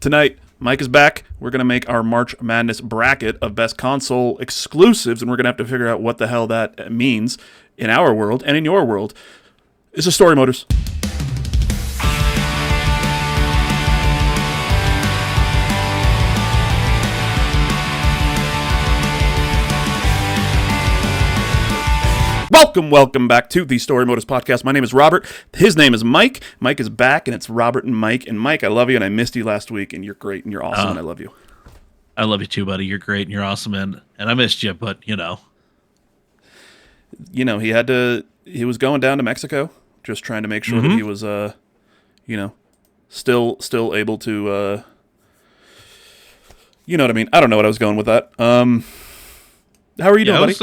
Tonight, Mike is back. We're going to make our March Madness bracket of best console exclusives, and we're going to have to figure out what the hell that means in our world and in your world. This is Storymoders. Welcome back to the Storymoders podcast. My name is Robert. His name is Mike. Mike is back, and it's Robert and Mike. And Mike, I love you, and I missed you last week, and you're great, and you're awesome, and I love you. I love you too, buddy. You're great, and you're awesome, and I missed you, but he was going down to Mexico, just trying to make sure that he was, still able to, you know what I mean? I don't know what I was going with that. How are you doing, buddy?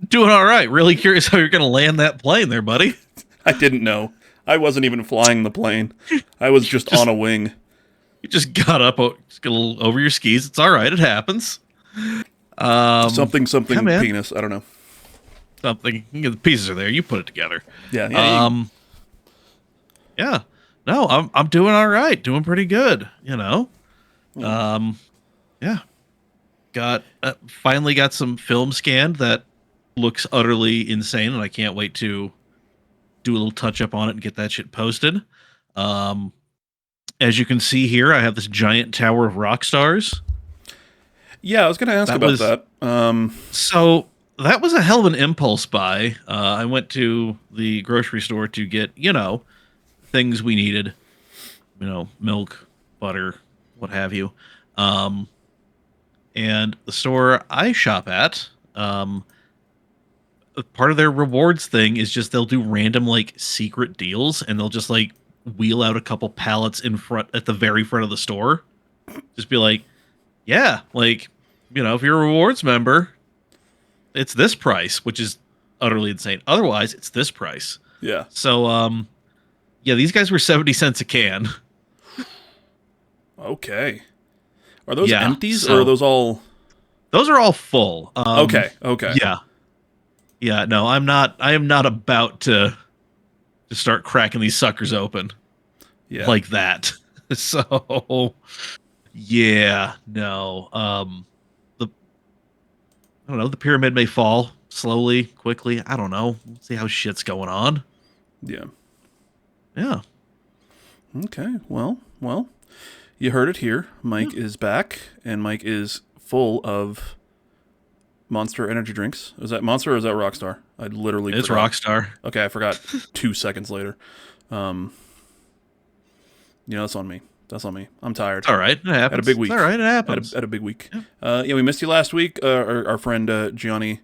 Doing all right. Really curious how you're going to land that plane there, buddy. I didn't know. I wasn't even flying the plane. I was just on a wing. You just got up, just got a little over your skis. It's all right. It happens. Something penis. I don't know. Something. The pieces are there. You put it together. Yeah. Yeah. No, I'm doing all right. Doing pretty good. Yeah. Finally got some film scanned that looks utterly insane, and I can't wait to do a little touch up on it and get that shit posted. As you can see here, I have this giant tower of rock stars. Yeah, I was going to ask about that. So that was a hell of an impulse buy. I went to the grocery store to get, things we needed, milk, butter, what have you. And the store I shop at, part of their rewards thing is just they'll do random secret deals, and they'll just wheel out a couple pallets in front at the very front of the store. Just be like, yeah, if you're a rewards member, it's this price, which is utterly insane. Otherwise, it's this price. Yeah. So, these guys were 70 cents a can. Okay. Are those empties or are those all? Those are all full. Okay. Yeah. Yeah, no, I am not about to start cracking these suckers open. Yeah. Like that. So yeah, no. The pyramid may fall slowly, quickly. I don't know. We'll see how shit's going on. Yeah. Yeah. Okay. Well, you heard it here. Mike is back, and Mike is full of Monster energy drinks. Is that Monster or is that Rockstar? I literally It's forgot. Rockstar. Okay, I forgot 2 seconds later. That's on me. I'm tired. It's all right. It happens. Had a big week. It's all right. It happens. Had a big week. Yeah. We missed you last week. Our friend Gianni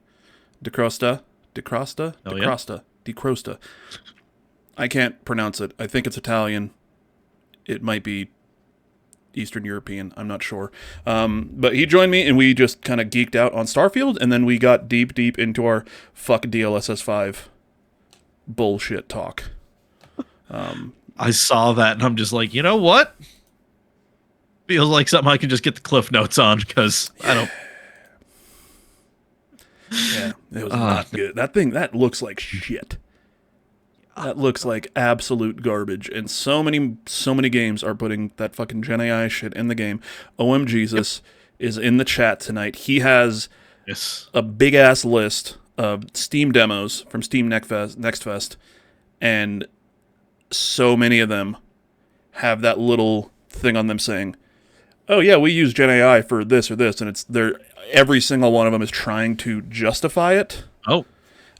DeCrosta. I can't pronounce it. I think it's Italian. It might be Eastern European, I'm not sure. But he joined me, and we just kind of geeked out on Starfield, and then we got deep into our fuck DLSS 5 bullshit talk. I saw that, and I'm just like, you know what? Feels like something I can just get the cliff notes on, because I don't... Yeah, it was not good. That looks like shit. That looks like absolute garbage, and so many games are putting that fucking Gen AI shit in the game. OM Jesus is in the chat tonight. He has a big ass list of Steam demos from Steam Next Fest, and so many of them have that little thing on them saying, "Oh yeah, we use Gen AI for this or this," and every single one of them is trying to justify it. Oh.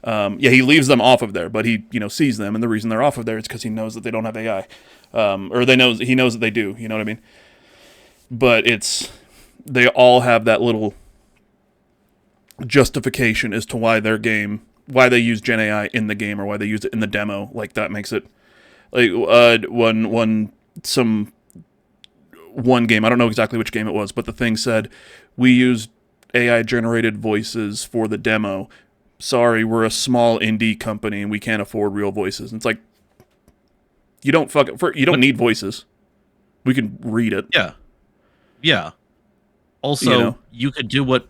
He leaves them off of there, but he, sees them, and the reason they're off of there is because he knows that they don't have AI, or he knows that they do. You know what I mean? But they all have that little justification as to why they use Gen AI in the game, or why they use it in the demo. Like that makes it one game. I don't know exactly which game it was, but the thing said we used AI generated voices for the demo. Sorry, we're a small indie company and we can't afford real voices. And it's like, you don't need voices. We can read it. Yeah. Yeah. Also, you could do what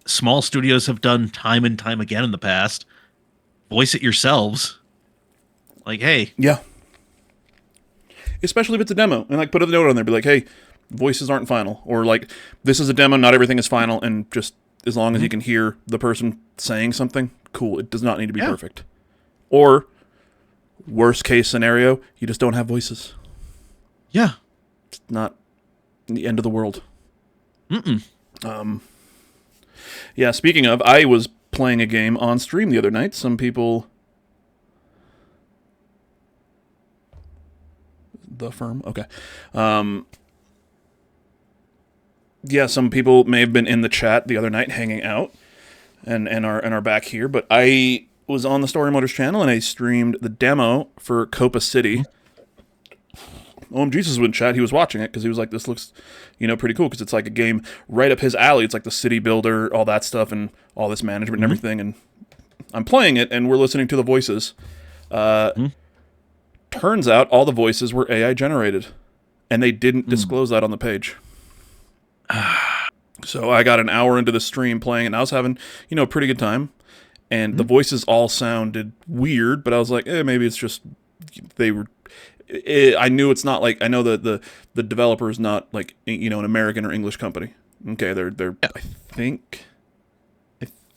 small studios have done time and time again in the past. Voice it yourselves. Like, hey. Yeah. especially if it's a demo, and like put a note on there, be like, hey, voices aren't final, or like this is a demo, not everything is final, and just as long as you can hear the person saying something, cool. It does not need to be perfect. Or worst case scenario, you just don't have voices. Yeah. It's not the end of the world. Yeah, speaking of, I was playing a game on stream the other night. Some people... The Firm? Okay. Yeah, some people may have been in the chat the other night hanging out and are back here, but I was on the Storymoders channel and I streamed the demo for Copa City. Jesus was in chat. He was watching it because he was like, this looks, pretty cool because it's like a game right up his alley. It's like the city builder, all that stuff, and all this management and everything. And I'm playing it, and we're listening to the voices. Turns out all the voices were AI generated, and they didn't disclose that on the page. So I got an hour into the stream playing, and I was having, a pretty good time. And the voices all sounded weird, but I was like, maybe it's just they were... I knew it's not like... I know that the developer is not like, an American or English company. Okay, they're I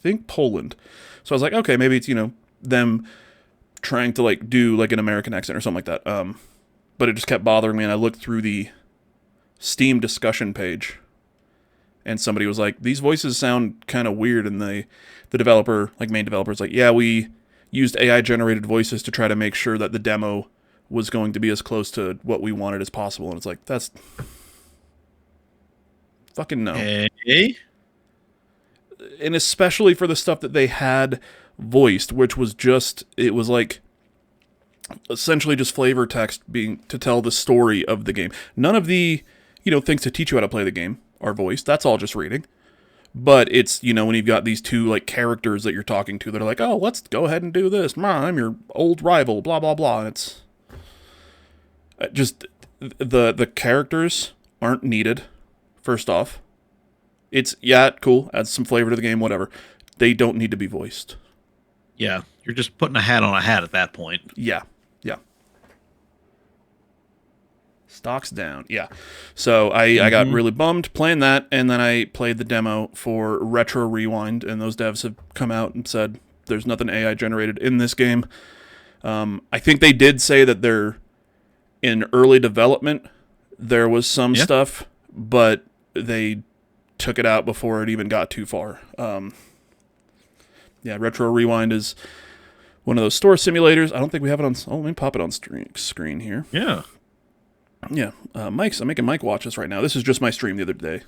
think Poland. So I was like, okay, maybe it's, them trying to like do like an American accent or something like that. But it just kept bothering me, and I looked through the Steam discussion page, and somebody was like, these voices sound kind of weird, and the developer, like main developer, is like, yeah, we used AI generated voices to try to make sure that the demo was going to be as close to what we wanted as possible. And it's like, that's fucking no. Hey. And especially for the stuff that they had voiced, which was just, it was like essentially just flavor text being to tell the story of the game. None of the, things to teach you how to play the game are voiced. That's all just reading. But it's, when you've got these two like characters that you're talking to that are like, oh, let's go ahead and do this. I'm your old rival, blah, blah, blah. And it's just the characters aren't needed, first off. It's, cool, adds some flavor to the game, whatever. They don't need to be voiced. Yeah, you're just putting a hat on a hat at that point. Yeah. Stocks down, yeah. So I got really bummed playing that, and then I played the demo for Retro Rewind, and those devs have come out and said there's nothing AI generated in this game. I think they did say that they're in early development. There was some stuff, but they took it out before it even got too far. Retro Rewind is one of those store simulators. I don't think we have it on... Oh, let me pop it on screen here. Yeah. Yeah. I'm making Mike watch this right now. This is just my stream the other day.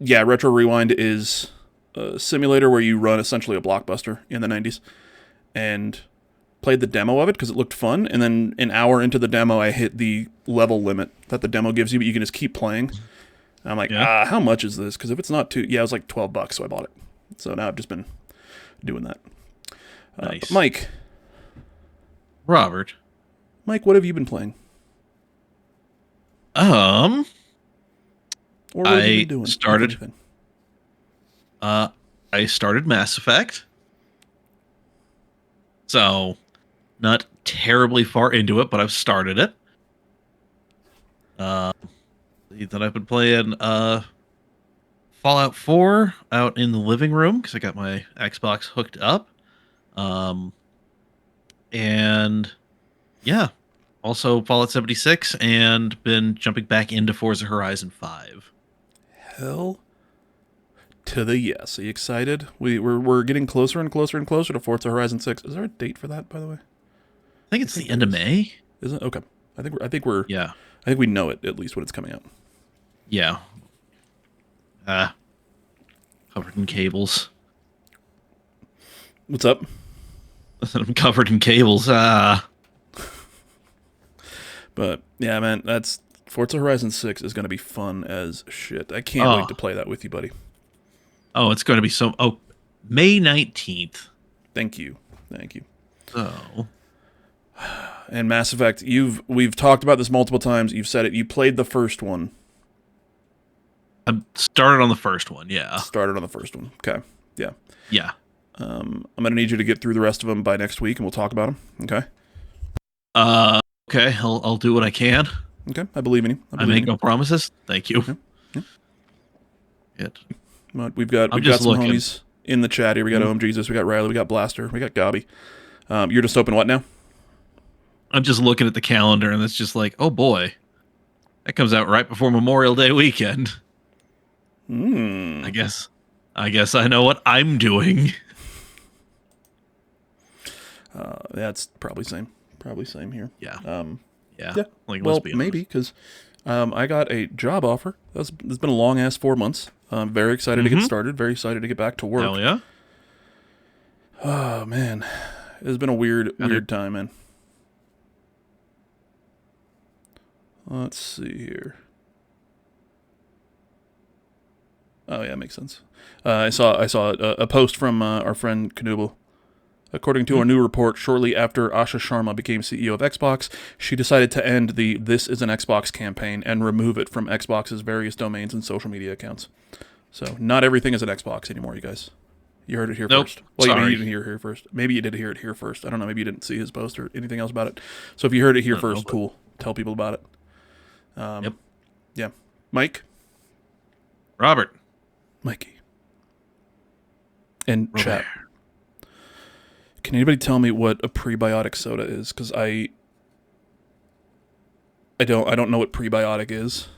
Retro Rewind is a simulator where you run essentially a blockbuster in the 90s. And played the demo of it because it looked fun. And then an hour into the demo, I hit the level limit that the demo gives you, but you can just keep playing. And I'm like, how much is this? Because if it's not too... Yeah, it was like $12, so I bought it. So now I've just been doing that. Nice. Mike. Robert. Mike, what have you been playing? Or what have you been doing? I started Mass Effect. So, not terribly far into it, but I've started it. Then I've been playing Fallout 4 out in the living room because I got my Xbox hooked up. Also Fallout 76 and been jumping back into Forza Horizon 5. Hell to the yes. Are you excited? We're getting closer and closer and closer to Forza Horizon 6. Is there a date for that, by the way? I think it's the end of May. Is it? Okay. I think we're yeah. I think we know it at least when it's coming out. Yeah. Covered in cables. What's up? I'm covered in cables. But yeah, man, that's Forza Horizon 6 is going to be fun as shit. I can't wait to play that with you, buddy. Oh, it's going to be so... Oh, May 19th. Thank you. Oh. And Mass Effect, we've talked about this multiple times. You've said it. You played the first one. I started on the first one, yeah. Started on the first one. Okay. Yeah. Yeah. I'm going to need you to get through the rest of them by next week, and we'll talk about them. Okay? Okay, I'll do what I can. Okay, I believe in you. I make no promises. Thank you. Yeah, yeah. It. But we've got I'm just some looking. homies in the chat here. We got Jesus, we got Riley, we got Blaster, we got Gobby. You're just open what now? I'm just looking at the calendar, and it's just like, oh boy, that comes out right before Memorial Day weekend. I guess I know what I'm doing. That's probably same. Probably same here. Yeah. Yeah. Like, Well, let's be honest. maybe because I got a job offer. It's been a long ass 4 months. I'm very excited to get started. Very excited to get back to work. Hell yeah. Oh man, it's been a weird time, man. Let's see here. Oh yeah, makes sense. I saw a post from our friend Knubel. According to a new report, shortly after Asha Sharma became CEO of Xbox, she decided to end the "This is an Xbox" campaign and remove it from Xbox's various domains and social media accounts. So not everything is an Xbox anymore, you guys. You heard it here first. Well, sorry. you didn't hear it here first. Maybe you did hear it here first. I don't know. Maybe you didn't see his post or anything else about it. So if you heard it here first, cool. Tell people about it. Yep. Yeah. Mike? Robert. Mikey. And chat. Can anybody tell me what a prebiotic soda is? Because I don't know what prebiotic is.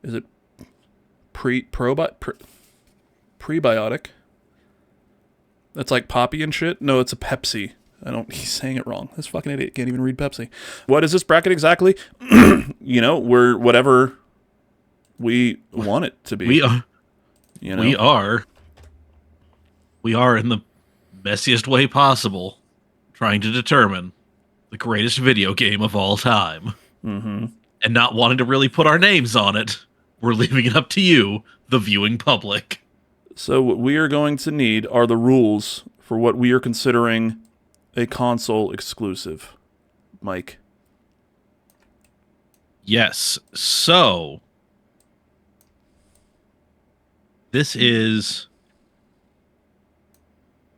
Is it prebiotic? That's like Poppy and shit? No, it's a Pepsi. He's saying it wrong. This fucking idiot can't even read Pepsi. What is this bracket exactly? We're whatever we want it to be. We are. We are in the messiest way possible trying to determine the greatest video game of all time. Mm-hmm. And not wanting to really put our names on it. We're leaving it up to you, the viewing public. So what we are going to need are the rules for what we are considering a console exclusive. Mike. Yes. So, this is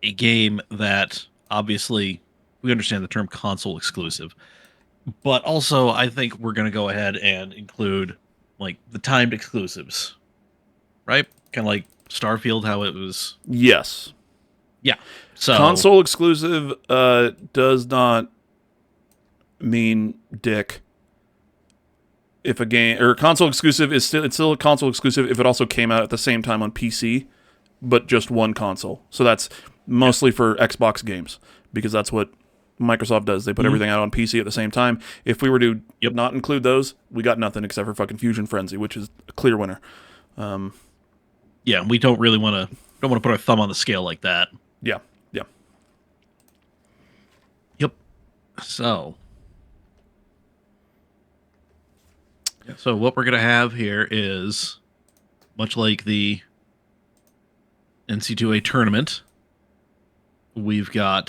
a game that, obviously, we understand the term console exclusive. But also, I think we're going to go ahead and include, like, the timed exclusives. Right? Kind of like Starfield, how it was. Yes. Yeah. So console exclusive does not mean dick. If a game or console exclusive it's still a console exclusive if it also came out at the same time on PC, but just one console. So that's mostly for Xbox games because that's what Microsoft does. They put everything out on PC at the same time. If we were to not include those, we got nothing except for fucking Fusion Frenzy, which is a clear winner. Yeah, we don't really want to put our thumb on the scale like that. Yeah. Yep. So what we're going to have here is, much like the NC2A tournament, we're going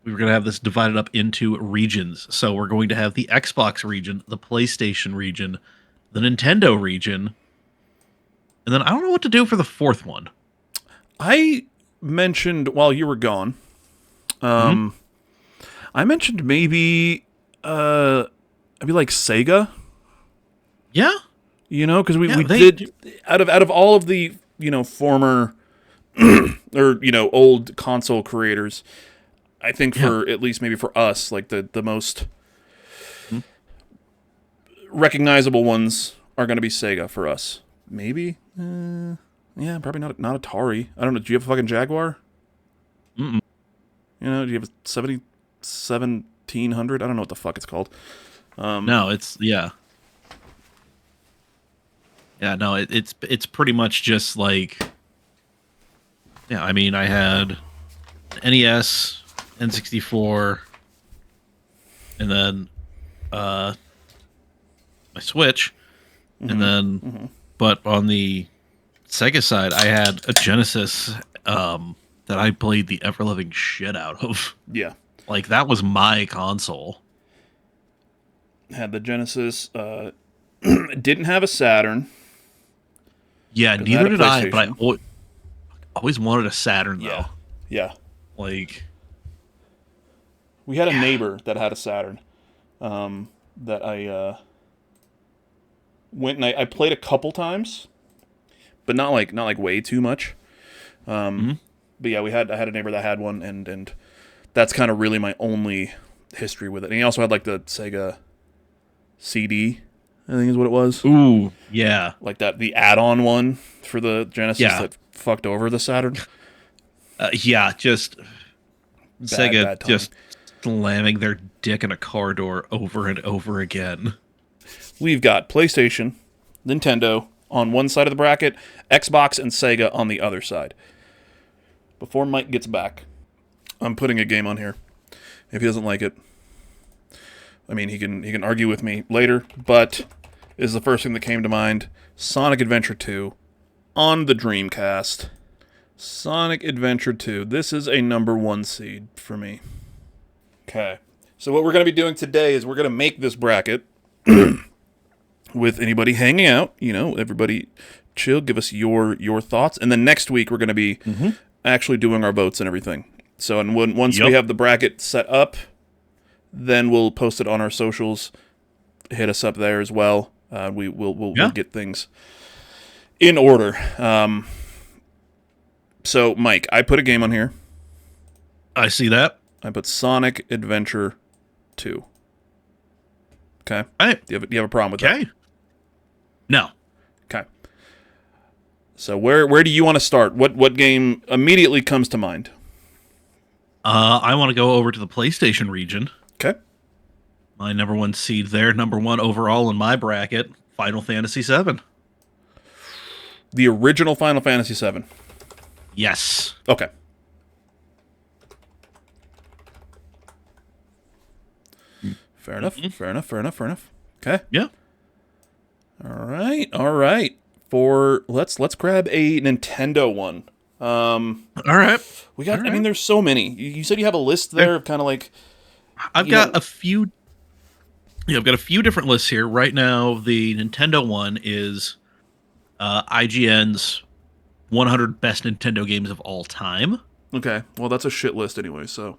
to have this divided up into regions. So we're going to have the Xbox region, the PlayStation region, the Nintendo region, and then I don't know what to do for the fourth one. I mentioned while you were gone, I mentioned maybe like Sega. Yeah, because we did out of all of the former or old console creators, I think for at least maybe for us like the most recognizable ones are going to be Sega for us. Maybe, yeah, probably not Atari. I don't know. Do you have a fucking Jaguar? Mm-mm. Do you have a 1700? I don't know what the fuck it's called. No, it's no, it's pretty much just like, I mean, I had NES, N64, and then my Switch, and then but on the Sega side, I had a Genesis that I played the ever-living shit out of. Yeah. Like, that was my console. Had the Genesis. Didn't have a Saturn. Yeah, neither did I, but I always wanted a Saturn, though. Yeah. Like, We had a neighbor that had a Saturn that I went and I played a couple times, but not like way too much. Mhm. But yeah, I had a neighbor that had one, and that's kind of really my only history with it. And he also had like the Sega CD, I think is what it was. Ooh, yeah. Like the add-on one for the Genesis Yeah. that fucked over the Saturn. Yeah, just Sega Bad timing. just slamming their dick in a car door over and over again. We've got PlayStation, Nintendo on one side of the bracket, Xbox and Sega on the other side. Before Mike gets back, I'm putting a game on here. If he doesn't like it, I mean, he can argue with me later, but is the first thing that came to mind. Sonic Adventure 2 on the Dreamcast. Sonic Adventure 2. This is a number 1 seed for me. Okay. So what we're going to be doing today is we're going to make this bracket with anybody hanging out. You know, everybody chill, give us your thoughts. And then next week we're going to be actually doing our votes and everything. So and once we have the bracket set up, then we'll post it on our socials. Hit us up there as well. We'll get things in order. So, Mike, I put a game on here. I see that. I put Sonic Adventure 2. Okay? Right. Do you have a problem with that? Okay. No. Okay. So, where do you want to start? What game immediately comes to mind? I want to go over to the PlayStation region. Okay. My number 1 seed there, number 1 overall in my bracket, Final Fantasy VII. The original Final Fantasy VII. Yes. Okay. Fair enough. Fair enough. Okay. Yeah. All right. Let's grab a Nintendo one. All right. We got. I mean, there's so many. You said you have a list there of kind of like. I've got a few. Yeah, I've got a few different lists here right now. The Nintendo one is IGN's 100 best Nintendo games of all time. Okay, well that's a shit list anyway. So,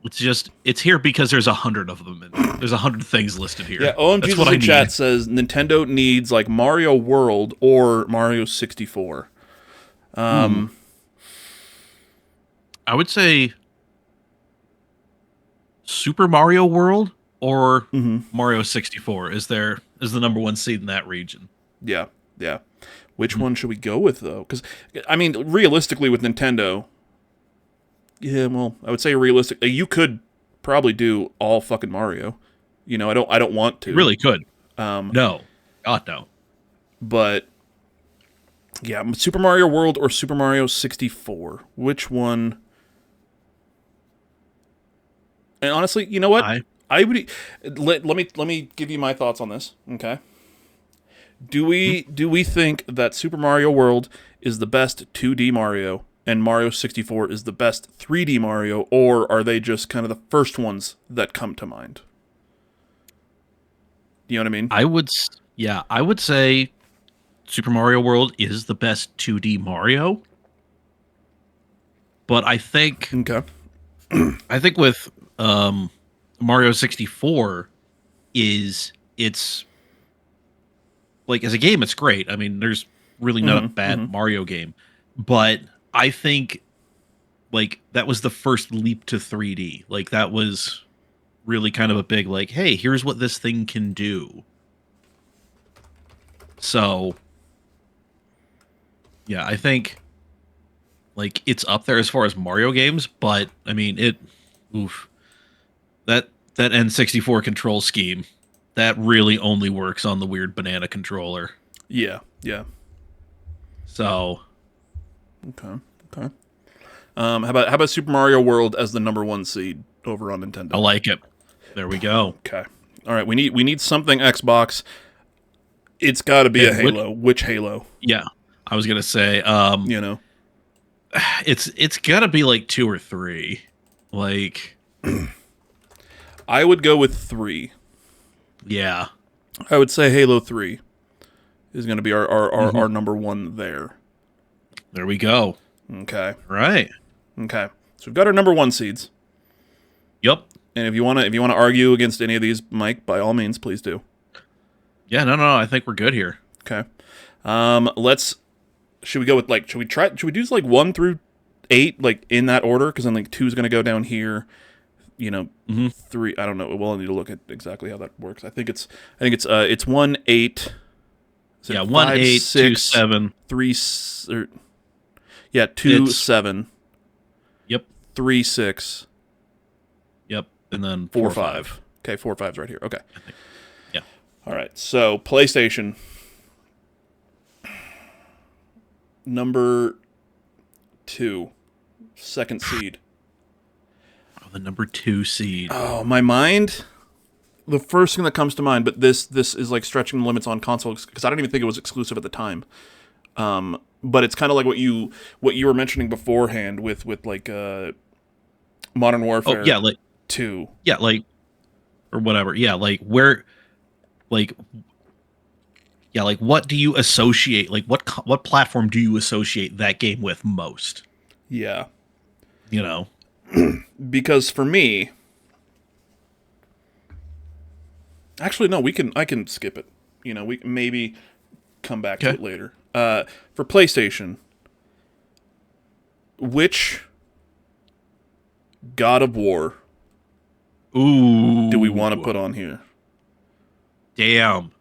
it's here because there's 100 of them. There's 100 things listed here. Yeah, OMG in chat says Nintendo needs like Mario World or Mario 64. I would say Super Mario World or Mario 64 is the number 1 seed in that region. Yeah. Which one should we go with though? Because I mean, realistically, with Nintendo, yeah, well, I would say realistically, you could probably do all fucking Mario. You know, I don't want to. You really could. No, God no. But yeah, Super Mario World or Super Mario 64. Which one? And honestly, you know what? I would let me give you my thoughts on this. Okay. Do we think that Super Mario World is the best 2D Mario and Mario 64 is the best 3D Mario, or are they just kind of the first ones that come to mind? You know what I mean? I would say Super Mario World is the best 2D Mario. But I think with Mario 64 it's like as a game it's great. I mean, there's really not a bad Mario game, but I think like that was the first leap to 3D. Like that was really kind of a big like, hey, here's what this thing can do. So yeah, I think like it's up there as far as Mario games, but I mean that N64 control scheme, that really only works on the weird banana controller. Yeah. So Okay. How about Super Mario World as the number 1 seed over on Nintendo? I like it. There we go. Okay. All right. We need something Xbox. It's got to be a Halo. Which Halo? Yeah, I was gonna say. You know, it's got to be like 2 or 3. Like, I would go with 3. Yeah, I would say Halo 3 is going to be our number 1 there. There we go. Okay. Right. Okay. So we've got our number 1 seeds. Yep. And if you wanna argue against any of these, Mike, by all means, please do. Yeah, no. I think we're good here. Okay. Let's. Should we go with like? Should we do like 1 through 8, like in that order? Because then like 2 is gonna go down here. You know, 3. I don't know. We'll need to look at exactly how that works. I think it's 1, 8. Yeah, 1, 8, 2, 7. 3. Yeah, 2, It's 7. Yep. 3, 6. Yep. And then 4, 5. Okay, 4, 5's right here. Okay. Yeah. All right. So PlayStation number 2, second seed. Oh, the number 2 seed. Oh, my mind. The first thing that comes to mind, but this is like stretching the limits on consoles because I don't even think it was exclusive at the time. But it's kind of like what you were mentioning beforehand with like Modern Warfare. Oh yeah, like 2. Yeah, like or whatever. Yeah, like where, like yeah, like what do you associate? Like what platform do you associate that game with most? Yeah. You know, Because for me, actually no, I can skip it. You know, we can maybe come back to it later. For PlayStation, which God of War ooh, do we want to put on here? Damn.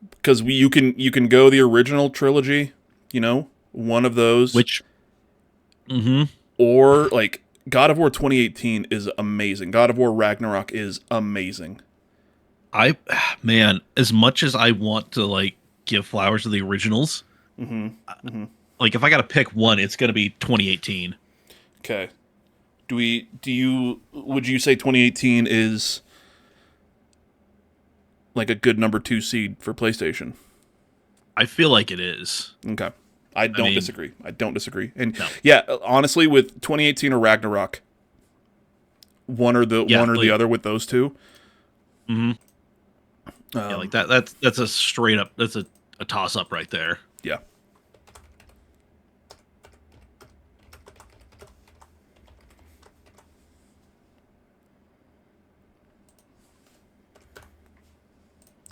Because you can go the original trilogy, you know, one of those. Which, or like God of War 2018 is amazing. God of War Ragnarok is amazing. Man, as much as I want to like give flowers to the originals, like if I got to pick one, it's gonna be 2018. Okay. Would you say 2018 is like a good number 2 seed for PlayStation? I feel like it is. Okay. I don't disagree. I don't disagree. And No. yeah, honestly, with 2018 or Ragnarok, one or the other with those two. Yeah, like that's a straight up, that's a toss up right there. Yeah.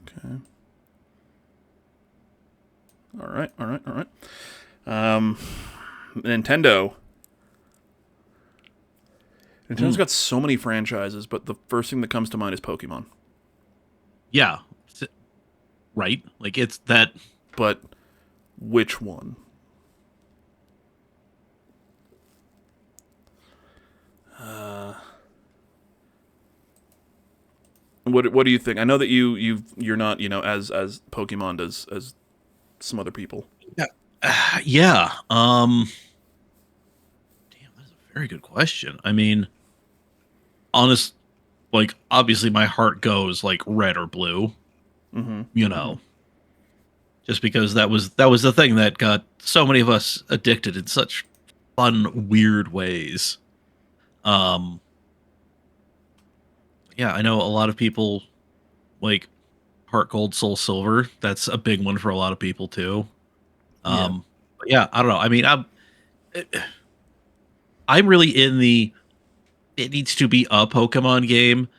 Okay. All right. Nintendo. Nintendo's got so many franchises, but the first thing that comes to mind is Pokemon. Yeah. Right? Like it's that. But which one? What do you think? I know that you're not, you know, as Pokemon as some other people. Yeah. Damn, that's a very good question. I mean, like obviously my heart goes like red or blue. You know, just because that was the thing that got so many of us addicted in such fun, weird ways. Yeah, I know a lot of people like Heart Gold, Soul Silver. That's a big one for a lot of people too. But yeah, I don't know. I mean, I'm really in the it needs to be a Pokemon game.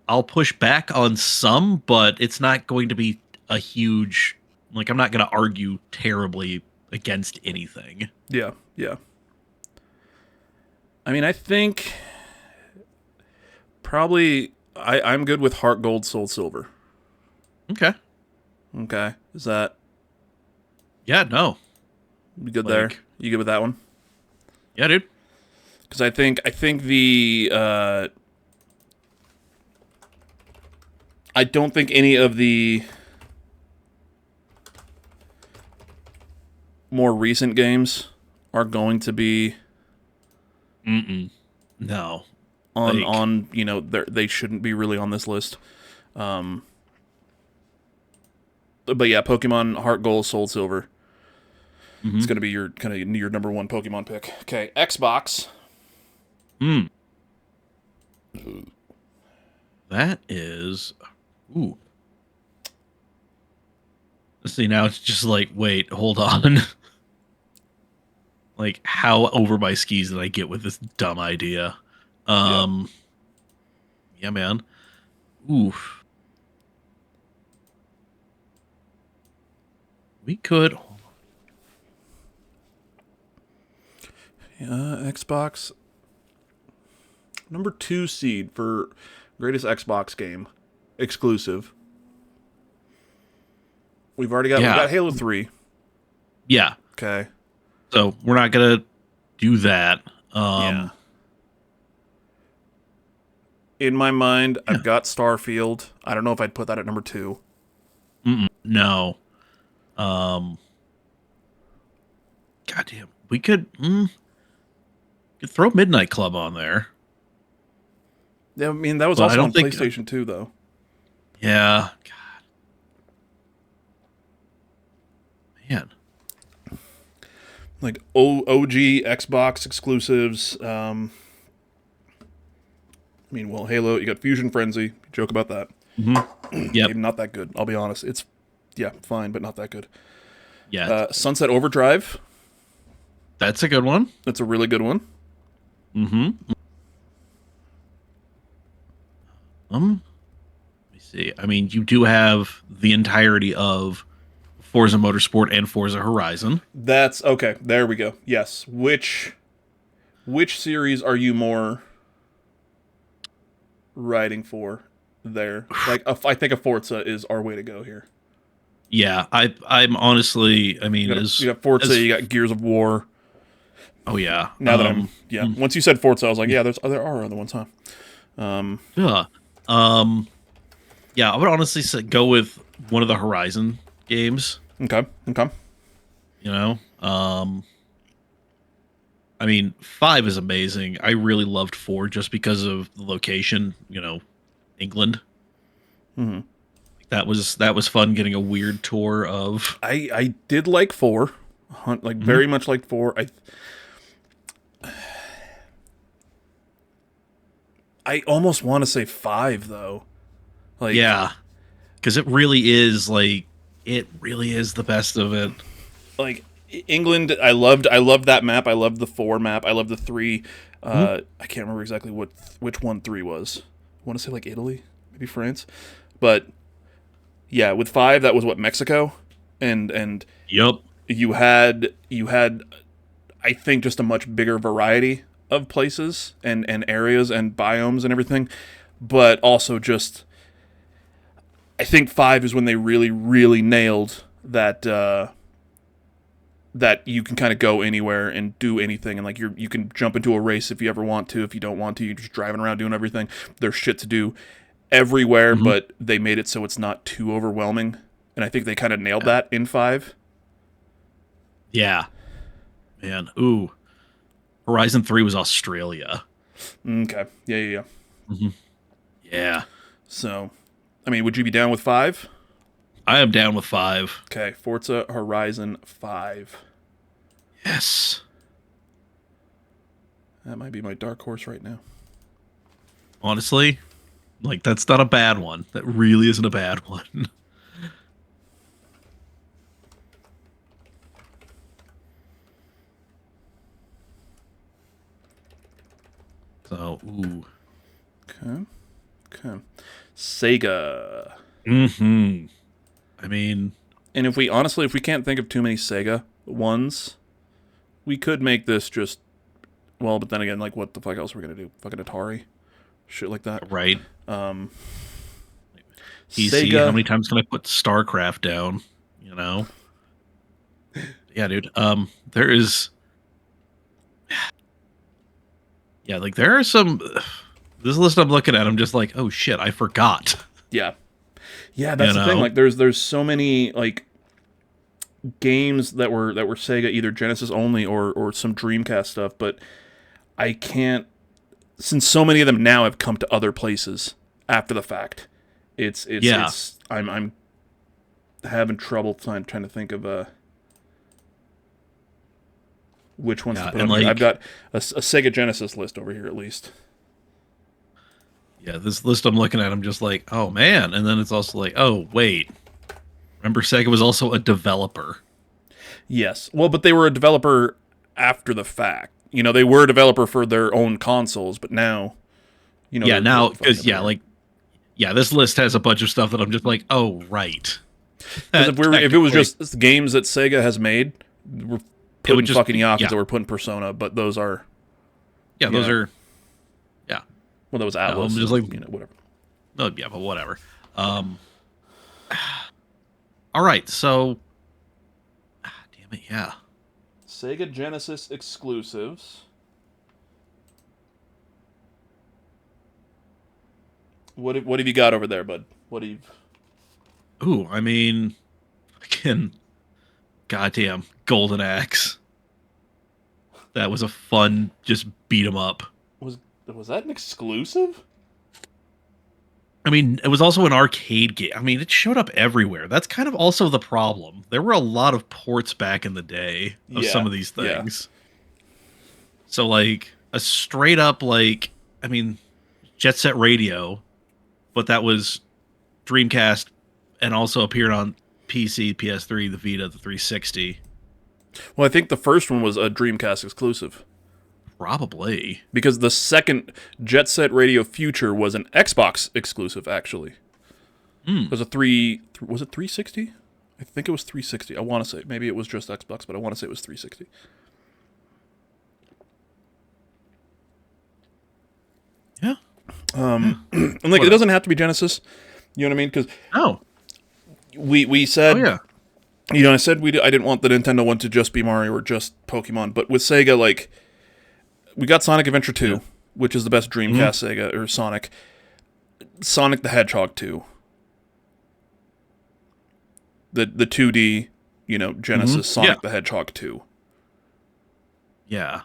I'll push back on some, but it's not going to be a huge, like I'm not going to argue terribly against anything. Yeah. I mean, I think probably I'm good with Heart Gold, Soul Silver. Okay. Is that Yeah, no. you good there? You good with that one? Yeah, dude. Because I think the I don't think any of the more recent games are going to be No. on you know they shouldn't be really on this list. But yeah, Pokemon Heart Gold, Soul Silver. It's going to be your kind of your number one Pokemon pick. Okay, Xbox. That is. Ooh. Let's see, now it's just like, wait, hold on. Like, how over my skis did I get with this dumb idea? Yeah, man. Oof. We could. Xbox number 2 seed for greatest Xbox game exclusive. We've already got we Yeah. got Halo 3. Yeah. Okay. So we're not gonna do that. Yeah. In my mind, Yeah. I've got Starfield. I don't know if I'd put that at number 2. No. Goddamn. We could throw Midnight Club on there. Yeah, I mean that was But I also don't on think. PlayStation 2 though. Yeah. God. Man. Like OG Xbox exclusives. I mean, well, Halo, you got Fusion Frenzy. Joke about that. Yep. Not that good. I'll be honest. It's fine, but not that good. Yeah. Sunset Overdrive. That's a good one. That's a really good one. Let me see. I mean, you do have the entirety of Forza Motorsport and Forza Horizon. That's okay. There we go. Yes. Which series are you more riding for there? Like, I think a Forza is our way to go here. Yeah, I'm honestly. I mean, You got Forza. You got Gears of War. Oh yeah. Now that once you said Forza, I was like, yeah, there are other ones, huh? Yeah. Yeah, I would honestly say go with one of the Horizon games. Okay. You know, I mean, 5 is amazing. I really loved 4 just because of the location. You know, England. Mm-hmm. That was fun getting a weird tour of. I did like 4, very much like 4. I almost want to say 5 though. Like, Yeah, because it really is the best of it. Like England, I loved that map. I loved the 4 map. I loved the 3. I can't remember exactly which one 3 was. I want to say like Italy, maybe France, but yeah, with 5 that was what, Mexico, and Yep. you had I think just a much bigger variety of places and areas and biomes and everything, but also just I think 5 is when they really nailed that that you can kind of go anywhere and do anything, and like you can jump into a race if you ever want to. If you don't want to, you're just driving around doing everything. There's shit to do everywhere, but they made it so it's not too overwhelming, and I think they kind of nailed that in 5. Yeah. Man, ooh. Horizon 3 was Australia. Okay. Yeah. Yeah. So, I mean, would you be down with 5? I am down with 5. Okay, Forza Horizon 5. Yes. That might be my dark horse right now. Honestly, like that's not a bad one. That really isn't a bad one. So, ooh. Okay. Sega. I mean, And if we can't think of too many Sega ones, we could make this just, well, but then again, like, what the fuck else are we going to do? Fucking Atari? Shit like that. right. PC, Sega. how many times can I put StarCraft down? You know? Yeah, dude. There is. Yeah, like there are some. This list I'm looking at, I'm just like, oh shit, I forgot. Yeah, that's the thing. Like, there's so many like games that were Sega, either Genesis only or some Dreamcast stuff, but I can't, since so many of them now have come to other places after the fact. I'm having trouble trying to think of which ones to put on here. I've got a Sega Genesis list over here at least. Yeah, this list I'm looking at, I'm just like, oh man, and then it's also like, oh wait, remember Sega was also a developer. Yes, well, but they were a developer after the fact. You know, they were a developer for their own consoles, but now You know, Yeah, they're now really fucking because everywhere. this list has a bunch of stuff that I'm just like, oh right. Because if it was Technically, just games that Sega has made, we're it would putting just fucking be Yakuza, we're putting Persona, but those are, those yeah, are yeah. well, that was No, I'm Atlas, just and like, whatever. oh yeah, but whatever. Um, all right, so damn it, yeah. Sega Genesis exclusives. What have you got over there, bud? What do you? Ooh, I mean, fucking goddamn Golden Axe. That was a fun, just beat 'em up. Was that an exclusive? I mean, it was also an arcade game. I mean, it showed up everywhere. That's kind of also the problem. There were a lot of ports back in the day of some Yeah, of these yeah. things. So, like, a straight up, like, I mean, Jet Set Radio, but that was Dreamcast and also appeared on PC, PS3, the Vita, the 360. Well, I think the first one was a Dreamcast exclusive Probably. because the second Jet Set Radio Future was an Xbox exclusive. Actually, Hmm. it was a three. Was it 360? I think it was 360. I want to say maybe it was just Xbox, but I want to say it was 360. Yeah. And like, it doesn't have to be Genesis. You know what I mean? Because Oh. we said, Oh, yeah. you know, I said I didn't want the Nintendo one to just be Mario or just Pokemon, but with Sega, like, we got Sonic Adventure 2, which is the best Dreamcast Sega or Sonic. Sonic the Hedgehog 2, the 2D, you know, Genesis Sonic the Hedgehog 2 Yeah.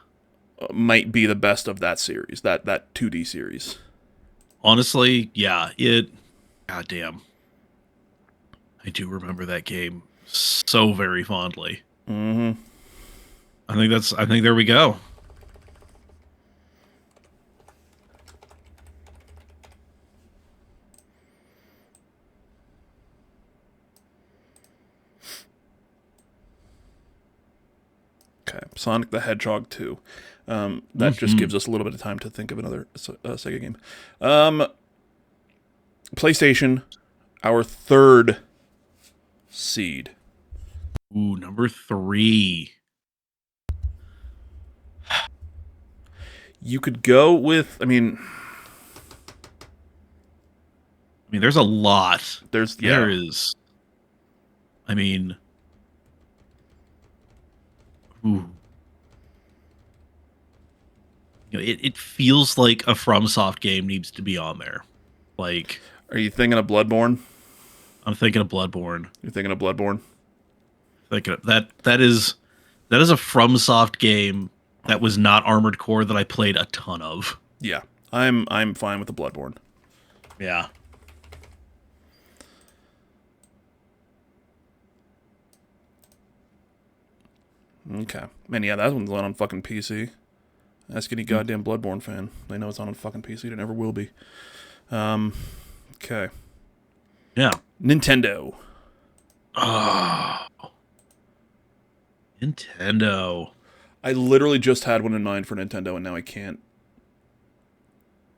might be the best of that series, that 2D series. Honestly, yeah. Goddamn. I do remember that game so very fondly. Mm-hmm. I think there we go. Okay, Sonic the Hedgehog 2. That just gives us a little bit of time to think of another Sega game. PlayStation, our third seed. Ooh, number 3. You could go with, I mean, there's a lot. There is. I mean, ooh. You know, it feels like a FromSoft game needs to be on there. Like, Are you thinking of Bloodborne? I'm thinking of Bloodborne. You're thinking of Bloodborne? Thinking of, that is a FromSoft game that was not Armored Core that I played a ton of. Yeah, I'm fine with the Bloodborne. Yeah. Okay, man, yeah, that one's on fucking PC. Ask any goddamn Bloodborne fan. They know it's on fucking PC. It never will be. Okay. Yeah. Nintendo. Oh. Nintendo. I literally just had one in mind for Nintendo, and now I can't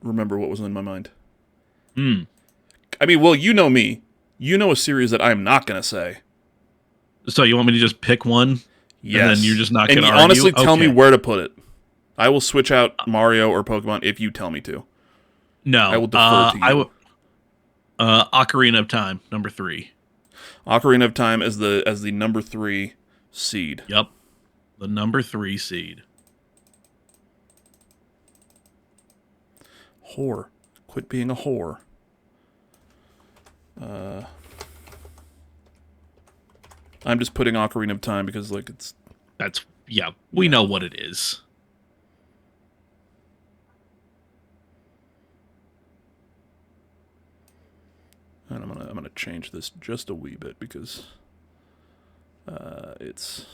remember what was in my mind. Hmm. I mean, well, you know me. You know a series that I'm not going to say. So you want me to just pick one? Yes. And then you're just not going to argue? argue? Honestly, tell me Okay. where to put it. I will switch out Mario or Pokemon if you tell me to. No. I will defer to you. Ocarina of Time, number 3. Ocarina of Time as the number 3 seed. Yep. The number 3 seed. Whore. Quit being a whore. I'm just putting Ocarina of Time because, like, it's... We know what it is. And I'm gonna change this just a wee bit because it's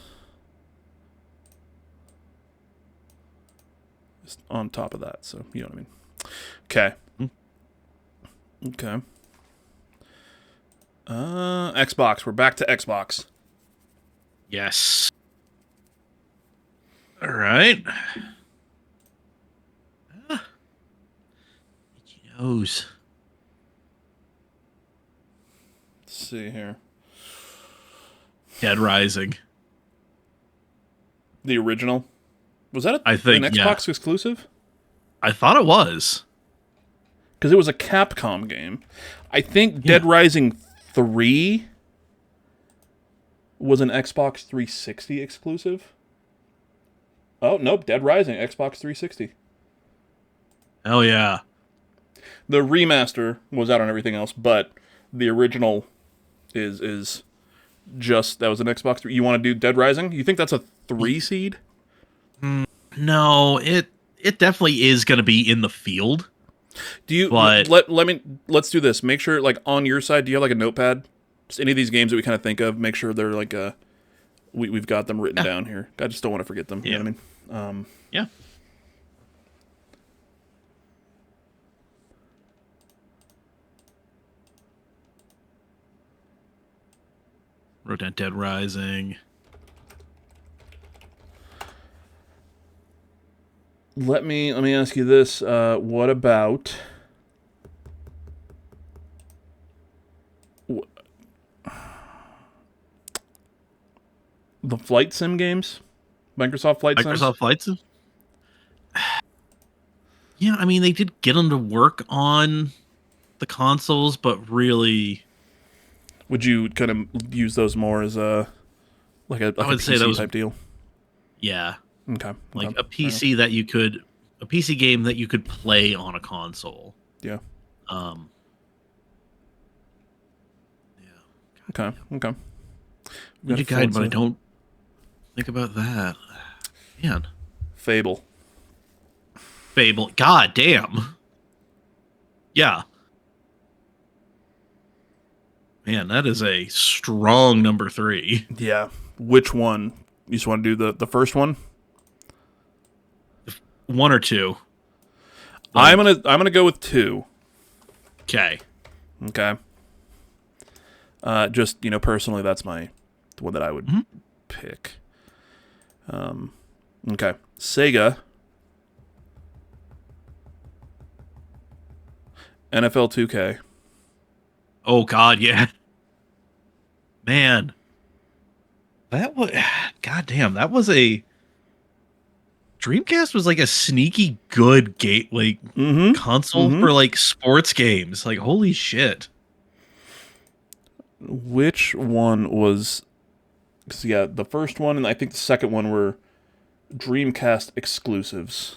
on top of that, so you know what I mean. Okay. Okay. Xbox. We're back to Xbox. Yes. All right. knows? Let's see here. Dead Rising. The original. Was that I an think, Xbox exclusive? I thought it was. Because it was a Capcom game. I think Yeah. Dead Rising 3 was an Xbox 360 exclusive. Oh, nope. Dead Rising, Xbox 360. Oh yeah. The remaster was out on everything else, but the original is just, that was an Xbox 3. You want to do Dead Rising? You think that's a 3 seed? No, it definitely is going to be in the field. Do you But let's do this. Make sure, like, on your side, do you have like a notepad? Just any of these games that we kind of think of, make sure they're like we've got them written down here. I just don't want to forget them. You know what I mean? Yeah. Wrote down Dead Rising. Let me ask you this. What about the flight sim games? Microsoft Flight Sims? Microsoft Flight Sim? Yeah, I mean, they did get them to work on the consoles, but really, Would you kind of use those more as a like a I would say that PC was, type deal? yeah, Okay. like Okay. a PC that you could, a PC game that you could play on a console. Yeah. Um, Okay. Okay. Ninja Gaiden, but I don't think about that. Man, Fable. Fable. God damn. Yeah. Man, that is a strong number 3. Yeah. Which one? You just want to do the first one? 1 or 2. I'm gonna go with 2. Okay. Okay. Just, personally, that's the one that I would pick. Okay. Sega. NFL 2K. Oh God, yeah. Man, that was goddamn. That was a Dreamcast was like a sneaky good gate like console for like sports games. Like holy shit. Which one was? Because yeah, the first one and I think the second one were Dreamcast exclusives.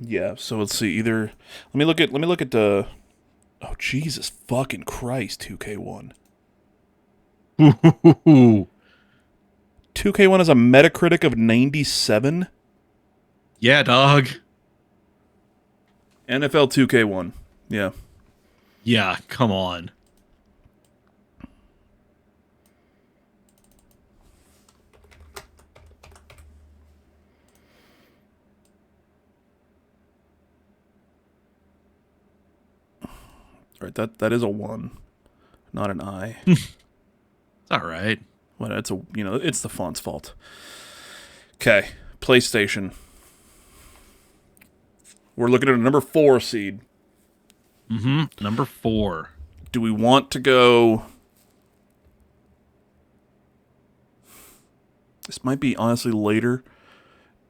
Yeah, so let's see. Either let me look at the. Oh Jesus fucking Christ! 2K1. Ooh. 2K1 has a Metacritic of 97. Yeah, dog. NFL 2K1. Yeah. Yeah, come on. All right, that is a 1, not an I. It's all right. Well, it's it's the font's fault. Okay, PlayStation. We're looking at a number 4 seed. Number 4. Do we want to go? This might be honestly later.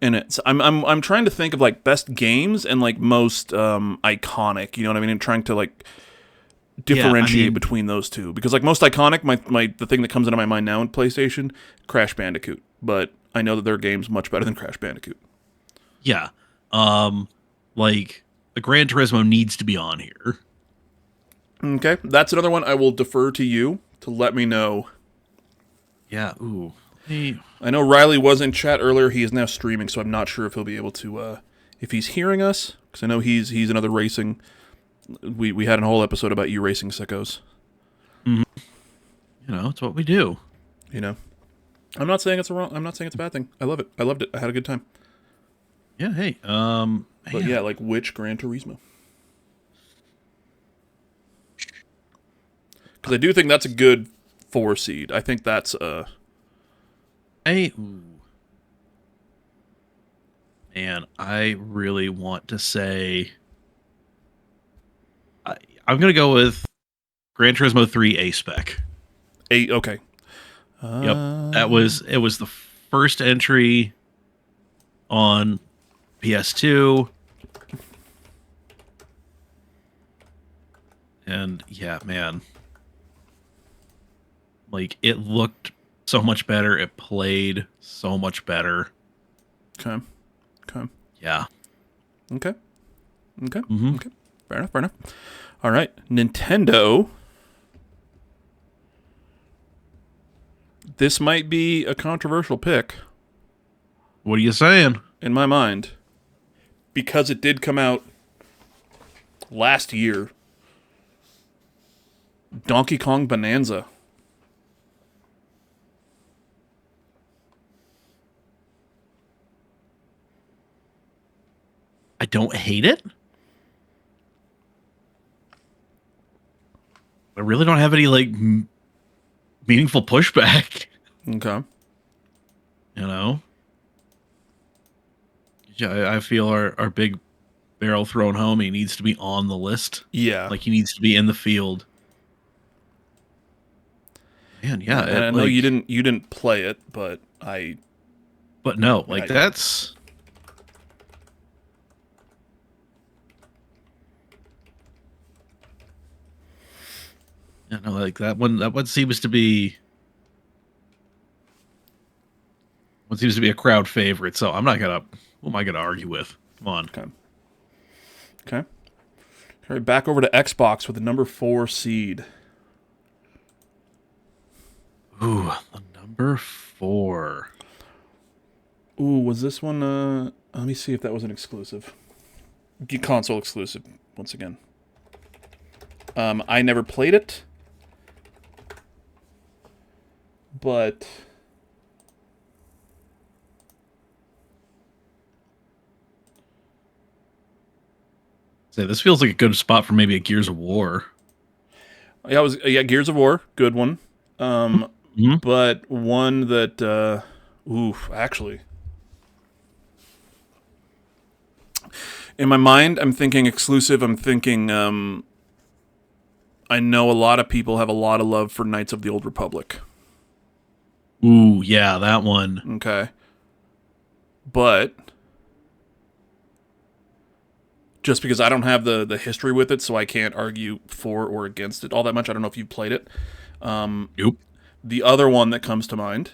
And I'm trying to think of like best games and like most iconic. You know what I mean? And trying to like differentiate between those two, because like most iconic, the thing that comes into my mind now in PlayStation, Crash Bandicoot. But I know that there are games much better than Crash Bandicoot. Yeah. Like the Gran Turismo needs to be on here. Okay, that's another one I will defer to you to let me know. Yeah. Ooh. Hey. I know Riley was in chat earlier. He is now streaming, so I'm not sure if he'll be able to, if he's hearing us, because I know he's another racing. We had a whole episode about you racing sickos. You know, it's what we do. You know, I'm not saying it's a bad thing. I love it. I loved it. I had a good time. Yeah. Hey. But yeah, like which Gran Turismo? Because I do think that's a good 4 seed. I think that's Ooh, man, I really want to say I, I'm gonna go with Gran Turismo 3 A Spec. Okay. Yep, it was the first entry on PS2, and yeah, man, like it looked so much better. It played so much better. Okay. Okay. Yeah. Okay. Okay. Hmm. Okay. Fair enough. Fair enough. All right. Nintendo. This might be a controversial pick What are you saying? in my mind because it did come out last year. Donkey Kong Bonanza. I don't hate it. I really don't have any like meaningful pushback. Okay. You know, yeah, I feel our big barrel thrown home. He needs to be on the list. Yeah. Like he needs to be in the field. Man, yeah, Yeah. And I it know like, you didn't play it, but but no, like I that's you know, like that one. That one seems to be what seems to be a crowd favorite. So I'm not gonna. Who am I gonna argue with? Come on. okay. Okay. All right, back over to Xbox with the number 4 seed. Ooh, the number 4. Ooh, was this one let me see if that was an exclusive. Console exclusive once again. I never played it, but Say this feels like a good spot for maybe a Gears of War. yeah, Gears of War, good one. Hmm. But one that actually in my mind I'm thinking exclusive. I'm thinking I know a lot of people have a lot of love for Knights of the Old Republic. Ooh, yeah, that one. Okay. But just because I don't have the history with it, so I can't argue for or against it all that much. I don't know if you played it. Nope. The other one that comes to mind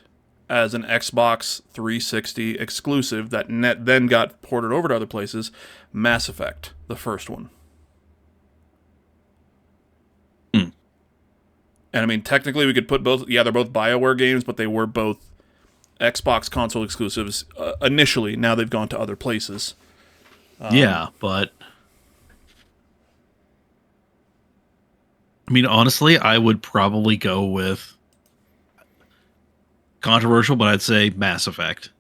as an Xbox 360 exclusive that then got ported over to other places, Mass Effect, the first one. Hmm. And I mean, technically, we could put both. Yeah, they're both BioWare games, but they were both Xbox console exclusives initially. Now they've gone to other places. Yeah, but I mean, honestly, I would probably go with controversial, but I'd say Mass Effect.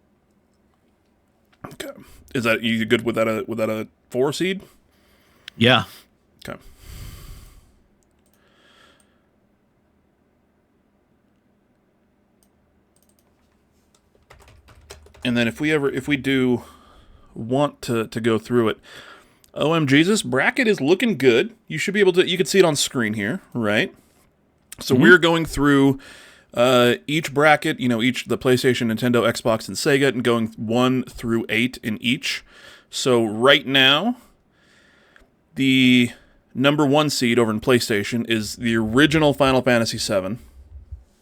Okay, is that you good with that? A 4 seed? Yeah. Okay. And then if we do want to go through it, OMG, this bracket is looking good. You should be able to. You can see it on screen here, right? So we're going through each bracket. You know, each the PlayStation, Nintendo, Xbox, and Sega, and going 1 through 8 in each. So right now, the number 1 seed over in PlayStation is the original Final Fantasy VII.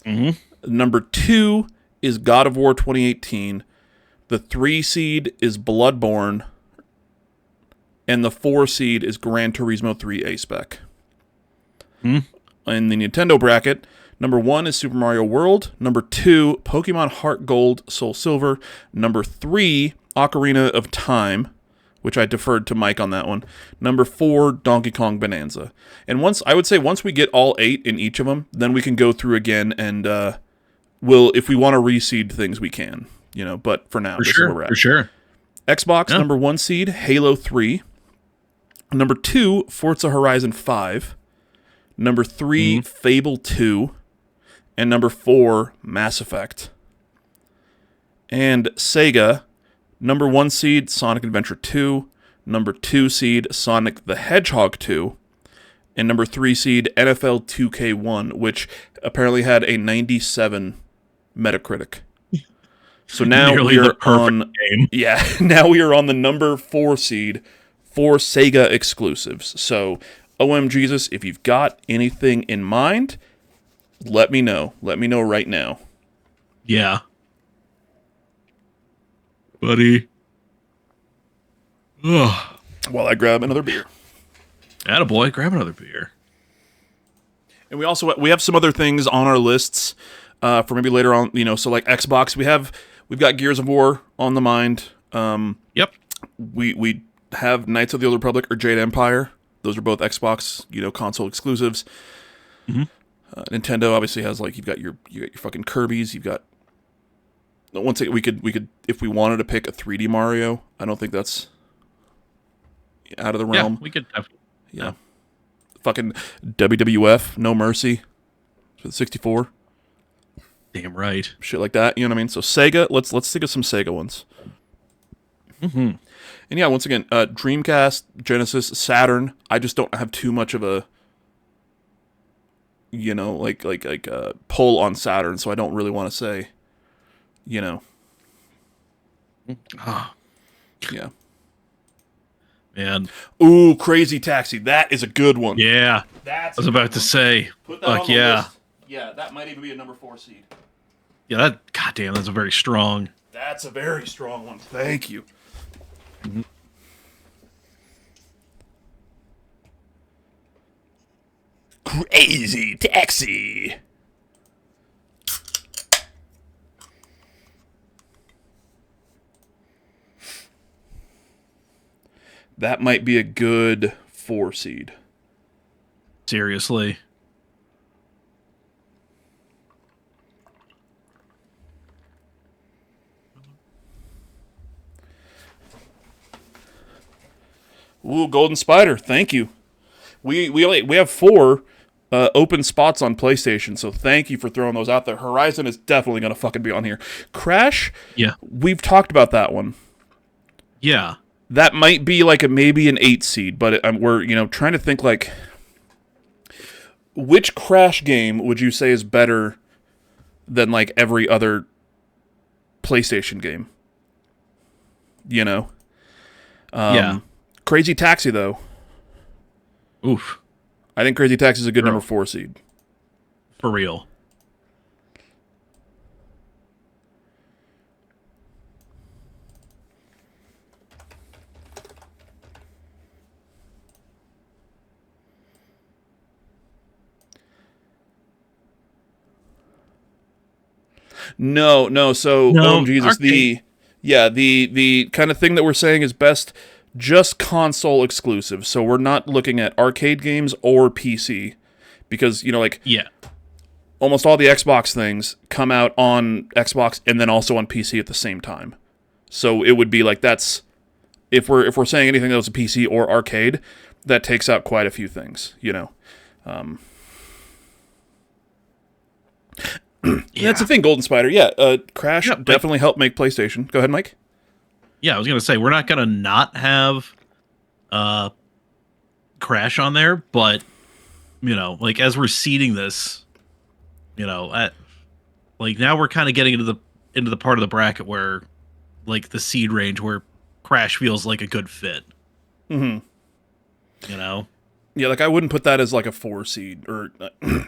Mm-hmm. Number 2 is God of War 2018. The 3 seed is Bloodborne. And the 4 seed is Gran Turismo 3 A-Spec. Hmm. In the Nintendo bracket, number 1 is Super Mario World. Number 2, Pokemon Heart Gold, Soul Silver. Number 3, Ocarina of Time, which I deferred to Mike on that one. Number 4, Donkey Kong Bonanza. And I would say once we get all 8 in each of them, then we can go through again and if we want to reseed things, we can. You know, but for now, this is where we're at. For sure. Xbox, Yeah. number 1 seed, Halo 3. Number 2, Forza Horizon 5. Number 3, Fable 2. And number 4, Mass Effect. And Sega, number 1 seed, Sonic Adventure 2. Number 2 seed, Sonic the Hedgehog 2. And number 3 seed, NFL 2K1, which apparently had a 97 Metacritic. So now Nearly we the are perfect on, game. yeah, now we are on the number 4 seed for Sega exclusives. So, OM Jesus, if you've got anything in mind, let me know. Let me know right now. Yeah. Buddy. Ugh. While I grab another beer. Attaboy, grab another beer. And we have some other things on our lists for maybe later on, so like Xbox, we've got Gears of War on the mind. Yep. We have Knights of the Old Republic or Jade Empire. Those are both Xbox, console exclusives. Mm-hmm. Nintendo obviously has you've got your fucking Kirby's. You've got once we could if we wanted to pick a 3D Mario. I don't think that's out of the realm. Yeah, we could definitely. Yeah. Fucking WWF, No Mercy for the 64. Damn right. Shit like that, you know what I mean? So Sega, let's think of some Sega ones. Mm-hmm. And yeah, once again, Dreamcast, Genesis, Saturn. I just don't have too much of a pull on Saturn, so I don't really want to say, Oh, yeah. man. Ooh, Crazy Taxi. That is a good one. Yeah. I was about to say. Put that on the yeah. list. Yeah, that might even be a number 4 seed. Yeah, that. Goddamn, that's a very strong. That's a very strong one. Thank you. Mm-hmm. Crazy Taxi. That might be a good 4 seed. Seriously. Ooh, Golden Spider. Thank you. We have 4 open spots on PlayStation, so thank you for throwing those out there. Horizon is definitely going to fucking be on here. Crash? Yeah. We've talked about that one. Yeah. That might be maybe an 8 seed, but we're trying to think which Crash game would you say is better than every other PlayStation game? Yeah. Crazy Taxi though. Oof. I think Crazy Taxi is a good number 4 seed. For real. No. So, No, oh Jesus, arcade. the kind of thing that we're saying is best just console exclusive. So we're not looking at arcade games or PC because Yeah. almost all the Xbox things come out on Xbox and then also on PC at the same time. So it would be that's if we're saying anything that was a PC or arcade, that takes out quite a few things. That's the thing, Golden Spider. Yeah, Crash definitely helped make PlayStation. Go ahead, Mike. Yeah, I was gonna say we're not gonna not have Crash on there, but as we're seeding this, now we're kind of getting into the part of the bracket where the seed range where Crash feels like a good fit. Mm-hmm. Yeah, I wouldn't put that as a 4 seed or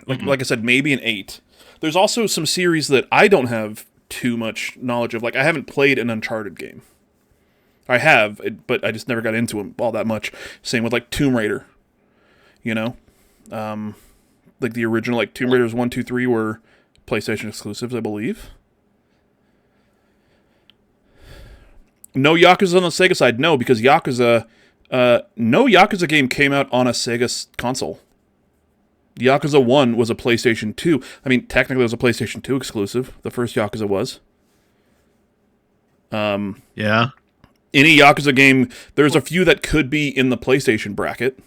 like I said, maybe an 8. There's also some series that I don't have too much knowledge of. I haven't played an Uncharted game. I have, but I just never got into them all that much. Same with Tomb Raider. The original Tomb Raiders 1, 2, 3 were PlayStation exclusives, I believe. No Yakuza on the Sega side, no, because Yakuza, no Yakuza game came out on a Sega console. Yakuza 1 was a PlayStation 2. I mean, technically it was a PlayStation 2 exclusive. The first Yakuza was. Yeah. Any Yakuza game, there's a few that could be in the PlayStation bracket.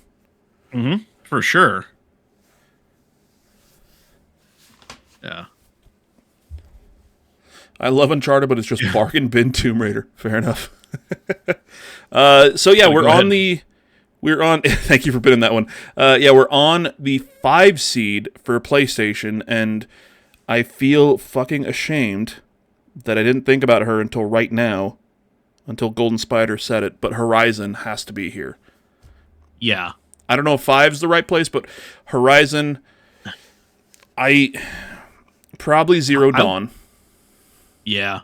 Mm-hmm. For sure. Yeah. I love Uncharted, but it's just bargain bin Tomb Raider. Fair enough. So yeah, we're on the. We're on. Thank you for putting that one. Yeah, we're on the 5 seed for PlayStation, and I feel fucking ashamed that I didn't think about her until right now, until Golden Spider said it. But Horizon has to be here. Yeah. I don't know if 5's the right place, but Horizon. Probably Zero Dawn. Yeah.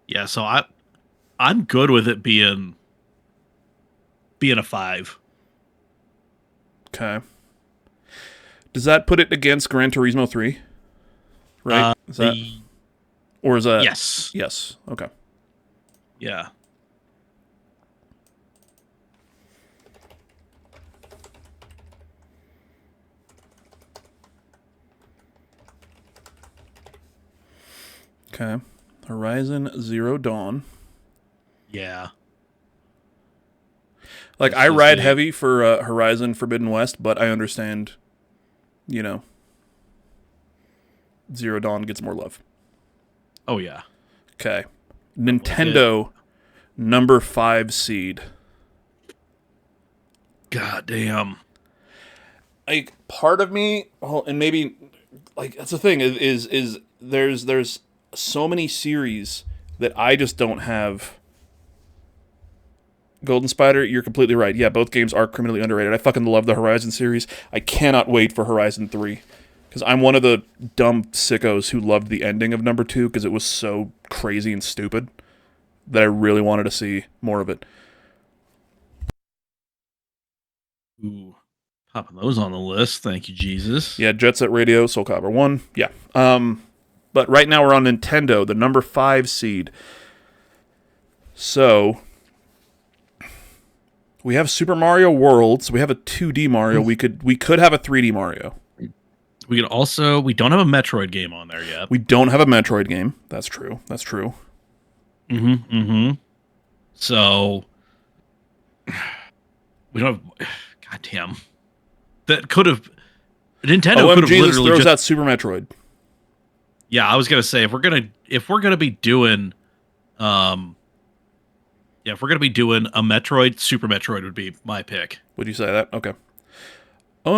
Yeah. So I'm good with it being a 5. Okay. Does that put it against Gran Turismo 3? Right? Is that, or is that... Yes. Yes. Okay. Yeah. Okay. Horizon Zero Dawn. Yeah. Like, I ride heavy for Horizon Forbidden West, but I understand, Zero Dawn gets more love. Oh, yeah. Okay. Nintendo, number 5 seed. God damn. Like, part of me, well, and maybe, like, that's the thing, is there's so many series that I just don't have. Golden Spider, you're completely right. Yeah, both games are criminally underrated. I fucking love the Horizon series. I cannot wait for Horizon 3. Because I'm one of the dumb sickos who loved the ending of number 2 because it was so crazy and stupid that I really wanted to see more of it. Ooh. Popping those on the list. Thank you, Jesus. Yeah, Jet Set Radio, Soul Calibur 1. Yeah. But right now we're on Nintendo, the number 5 seed. So... we have Super Mario World, so we have a 2D Mario. We could have a 3D Mario. We don't have a Metroid game on there yet. We don't have a Metroid game. That's true. So we don't have. Goddamn. That could have. Nintendo could have literally throws just out Super Metroid. Yeah, I was gonna say if we're gonna be doing, if we're gonna be doing a Metroid, Super Metroid would be my pick. Would you say that? Okay.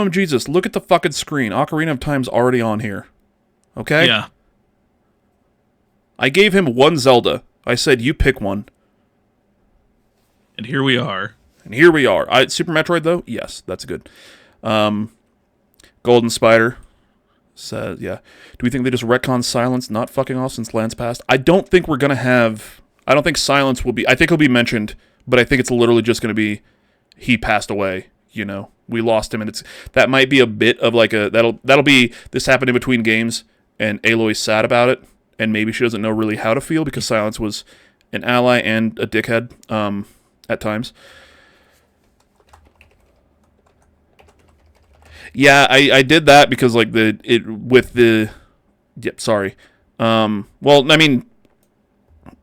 Jesus, look at the fucking screen. Ocarina of Time's already on here. Okay? Yeah. I gave him one Zelda. I said, you pick one. And here we are. Super Metroid, though? Yes, that's good. Golden Spider says, yeah. Do we think they just retcon Silence not fucking off since Lance passed? I don't think we're going to have... I don't think Silence will be... I think he'll be mentioned, but I think it's literally just going to be he passed away, We lost him, and that might be a bit of like a... That'll be... This happened in between games, and Aloy's sad about it, and maybe she doesn't know really how to feel, because Silence was an ally and a dickhead at times. Yeah, I did that because, like, Yep, sorry. Well, I mean...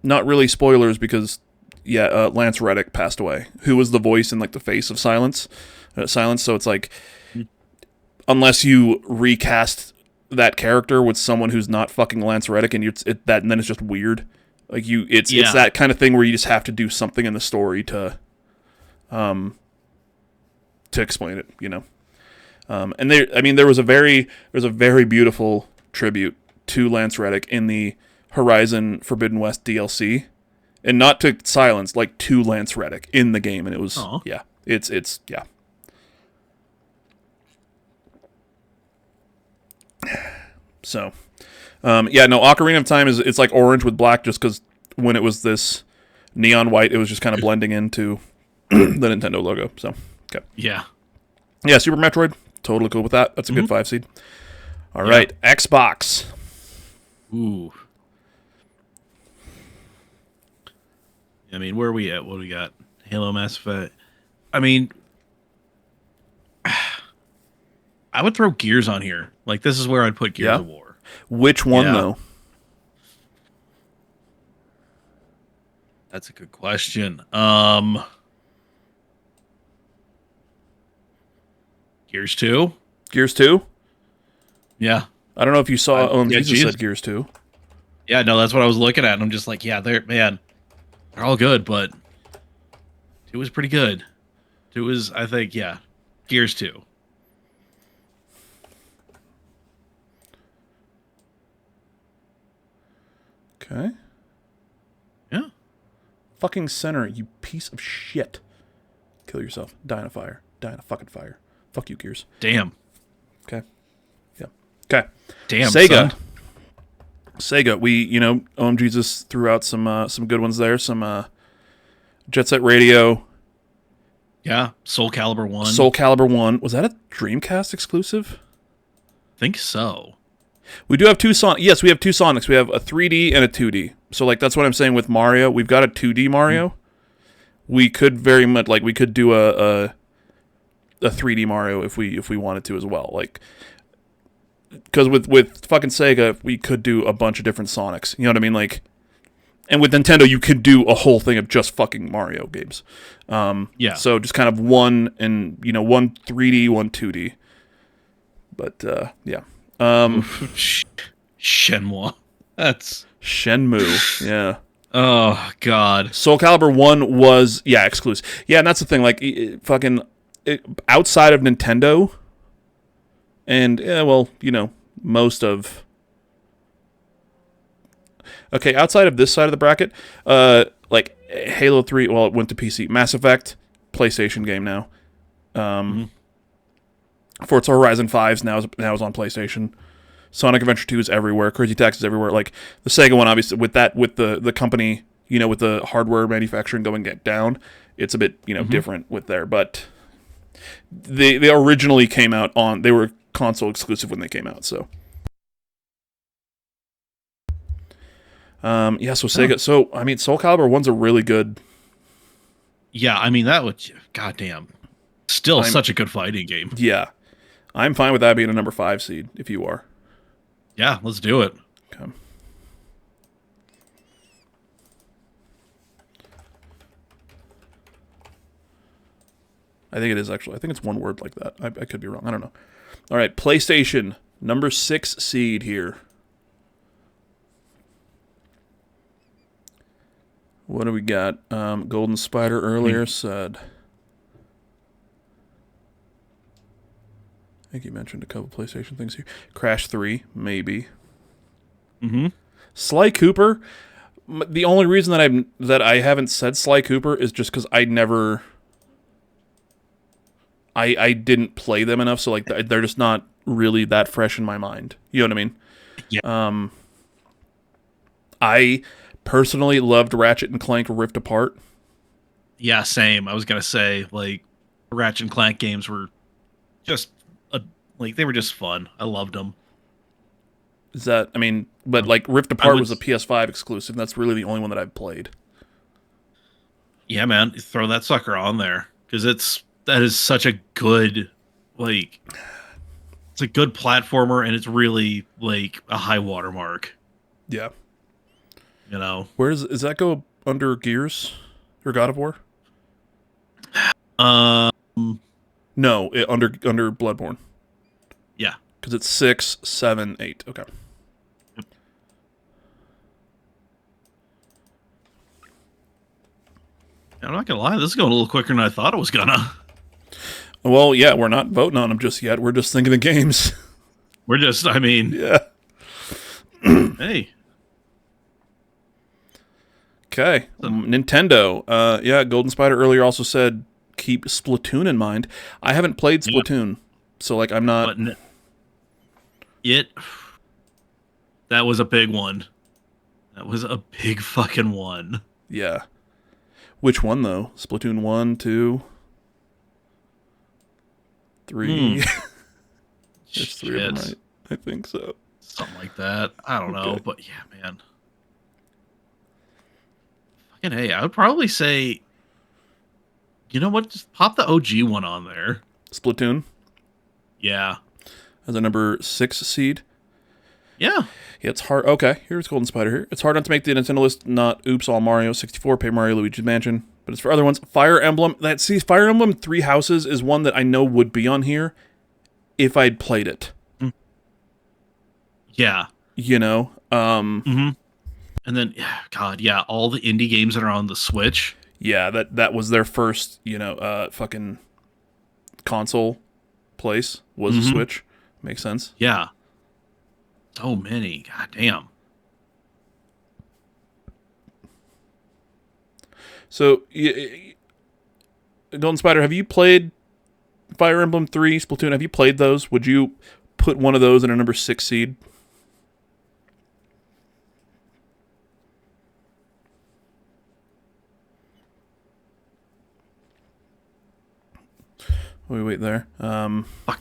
Not really spoilers because, Lance Reddick passed away, who was the voice and like the face of Silence. So it's like, unless you recast that character with someone who's not fucking Lance Reddick, and then it's just weird. Like it's that kind of thing where you just have to do something in the story to explain it, And there was a very beautiful tribute to Lance Reddick in the Horizon Forbidden West DLC, and not to Silence, like to Lance Reddick in the game, and it was it's So, Ocarina of Time it's like orange with black, just because when it was this neon white, it was just kind of blending into the Nintendo logo. So, okay, yeah, Super Metroid, totally cool with that. That's a good 5 seed. All right, Xbox. Ooh. I mean, where are we at? What do we got? Halo, Mass Effect. I mean, I would throw Gears on here. Like, this is where I'd put Gears of War. Which one, though? That's a good question. Gears 2? Gears 2? Yeah. I don't know if you saw Jesus said Gears 2. Yeah, no, that's what I was looking at, and I'm just like, yeah, they're all good, but it was pretty good. It was, I think, yeah, Gears 2. Okay. Yeah. Fucking center, you piece of shit. Kill yourself. Die in a fire. Die in a fucking fire. Fuck you, Gears. Damn. Okay. Yeah. Okay. Damn. Sega. Son. Sega. We, OM Jesus threw out some good ones there. Some Jet Set Radio. Yeah. Soul Calibur 1. Soul Calibur 1. Was that a Dreamcast exclusive? Think so. We do have two Sonics. Yes, we have two Sonics. We have a 3D and a 2D. So, like, that's what I'm saying with Mario. We've got a 2D Mario. Mm. We could very much, like, we could do a 3D Mario if we wanted to as well. Like, because with fucking Sega, we could do a bunch of different Sonics. You know what I mean? Like, and with Nintendo, you could do a whole thing of just fucking Mario games. Yeah. So just kind of one 3D, one 2D. But yeah. Shenmue. That's Shenmue. Yeah. Oh God. Soul Calibur 1 was exclusive. Yeah, and that's the thing. Like, outside of Nintendo, and most of. Okay, outside of this side of the bracket, like Halo 3. Well, it went to PC. Mass Effect, PlayStation game now. Forza Horizon 5 now is on PlayStation. Sonic Adventure 2 is everywhere. Crazy Taxi is everywhere. Like the Sega one, obviously, with the company, with the hardware manufacturing going down, it's a bit different with there. But they originally came out on. They were console exclusive when they came out. So so Sega. So I mean, Soul Calibur 1's a really good. Yeah, I mean that would. Goddamn. Still such a good fighting game. Yeah. I'm fine with that being a number 5 seed, if you are. Yeah, let's do it. Okay. I think it is, actually. I think it's one word like that. I could be wrong. I don't know. All right, PlayStation, number 6 seed here. What do we got? Golden Spider earlier said... I think you mentioned a couple PlayStation things here. Crash 3, maybe. Mm-hmm. Sly Cooper. The only reason that I haven't said Sly Cooper is just because I didn't play them enough, so like they're just not really that fresh in my mind. You know what I mean? Yeah. I personally loved Ratchet and Clank Rift Apart. Yeah, same. I was gonna say, like, Ratchet and Clank games were just they were just fun. I loved them. Is that, I mean, but like Rift Apart was a PS5 exclusive. And that's really the only one that I've played. Yeah, man, throw that sucker on there because that is such a good it's a good platformer and it's really like a high watermark. Yeah. Where does that go under Gears or God of War? No, under Bloodborne. Yeah. Because it's 6, 7, 8. Okay. Yep. I'm not gonna lie, this is going a little quicker than I thought it was gonna. Well, yeah, we're not voting on them just yet. We're just thinking of games. We're just, I mean... Yeah. Hey. Okay. Nintendo. Golden Spider earlier also said keep Splatoon in mind. I haven't played Splatoon, so like I'm not... That was a big one. That was a big fucking one. Yeah. Which one, though? Splatoon 1, 2... 3. There's 3 of them, right? I think so. Something like that. I don't know, but yeah, man. Fucking hey, I would probably say, you know what? Just pop the OG one on there. Splatoon? Yeah. As a number 6 seed? Yeah. Yeah, it's hard. Okay, here's Golden Spider here. It's hard not to make the Nintendo list, not Oops, All Mario, 64, Paper Mario, Luigi's Mansion. But it's for other ones. Fire Emblem. Fire Emblem 3 Houses is one that I know would be on here if I'd played it. Yeah. Mm-hmm. And then, God, yeah, all the indie games that are on the Switch. Yeah, that was their first, fucking console place was a Mm-hmm. Switch. Makes sense. Yeah. So many. God damn. So, Golden Spider, have you played Fire Emblem 3, Splatoon? Have you played those? Would you put one of those in a number 6 seed? Wait there. Fuck.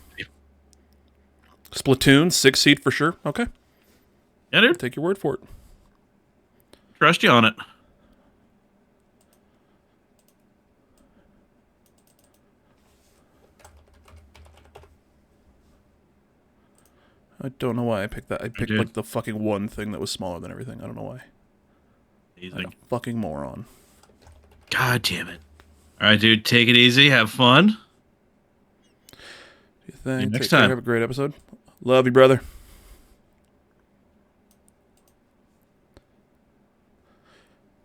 Splatoon, 6 seed for sure. Okay. Yeah, dude. Take your word for it. Trust you on it. I don't know why I picked that. I picked dude. like the fucking one thing that was smaller than everything. I don't know why. I'm Amazing. a fucking moron. God damn it. All right, dude. Take it easy. Have fun. You think? Next Take care. time. Have a great episode. Love you, brother.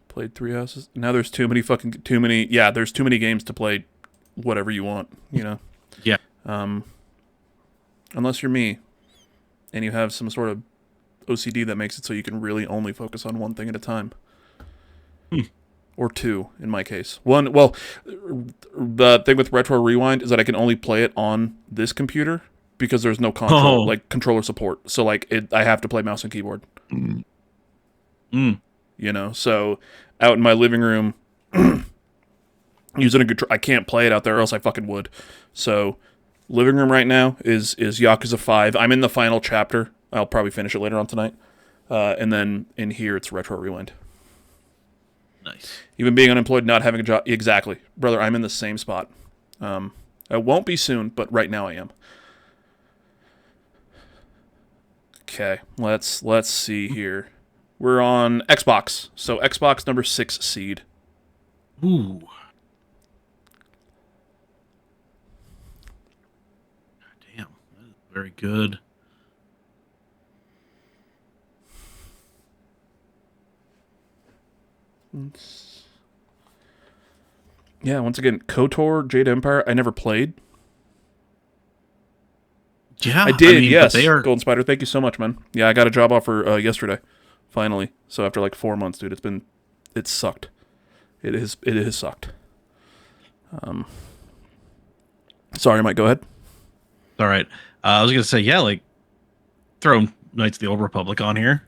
Played 3 houses. Now there's too many. Yeah, there's too many games to play. Whatever you want, Yeah. Unless you're me, and you have some sort of OCD that makes it so you can really only focus on one thing at a time. Or two, in my case. One, well, the thing with Retro Rewind is that I can only play it on this computer because there's no controller support. So, I have to play mouse and keyboard. Mm. So out in my living room, using a control, I can't play it out there, or else I fucking would. So, living room right now is Yakuza 5. I'm in the final chapter. I'll probably finish it later on tonight. And then in here, it's Retro Rewind. Nice. Even being unemployed, not having a job. Exactly. Brother, I'm in the same spot. I won't be soon, but right now I am. Okay, let's see here. We're on Xbox. So Xbox number 6 seed. Ooh. God damn. That is very good. Yeah, once again, KOTOR, Jade Empire, I never played. Yeah, I did, yes. But they are... Golden Spider, thank you so much, man. Yeah, I got a job offer yesterday, finally. So after 4 months, dude, it sucked. It has sucked. Sorry, Mike, go ahead. All right. I was going to say, yeah, throw Knights of the Old Republic on here.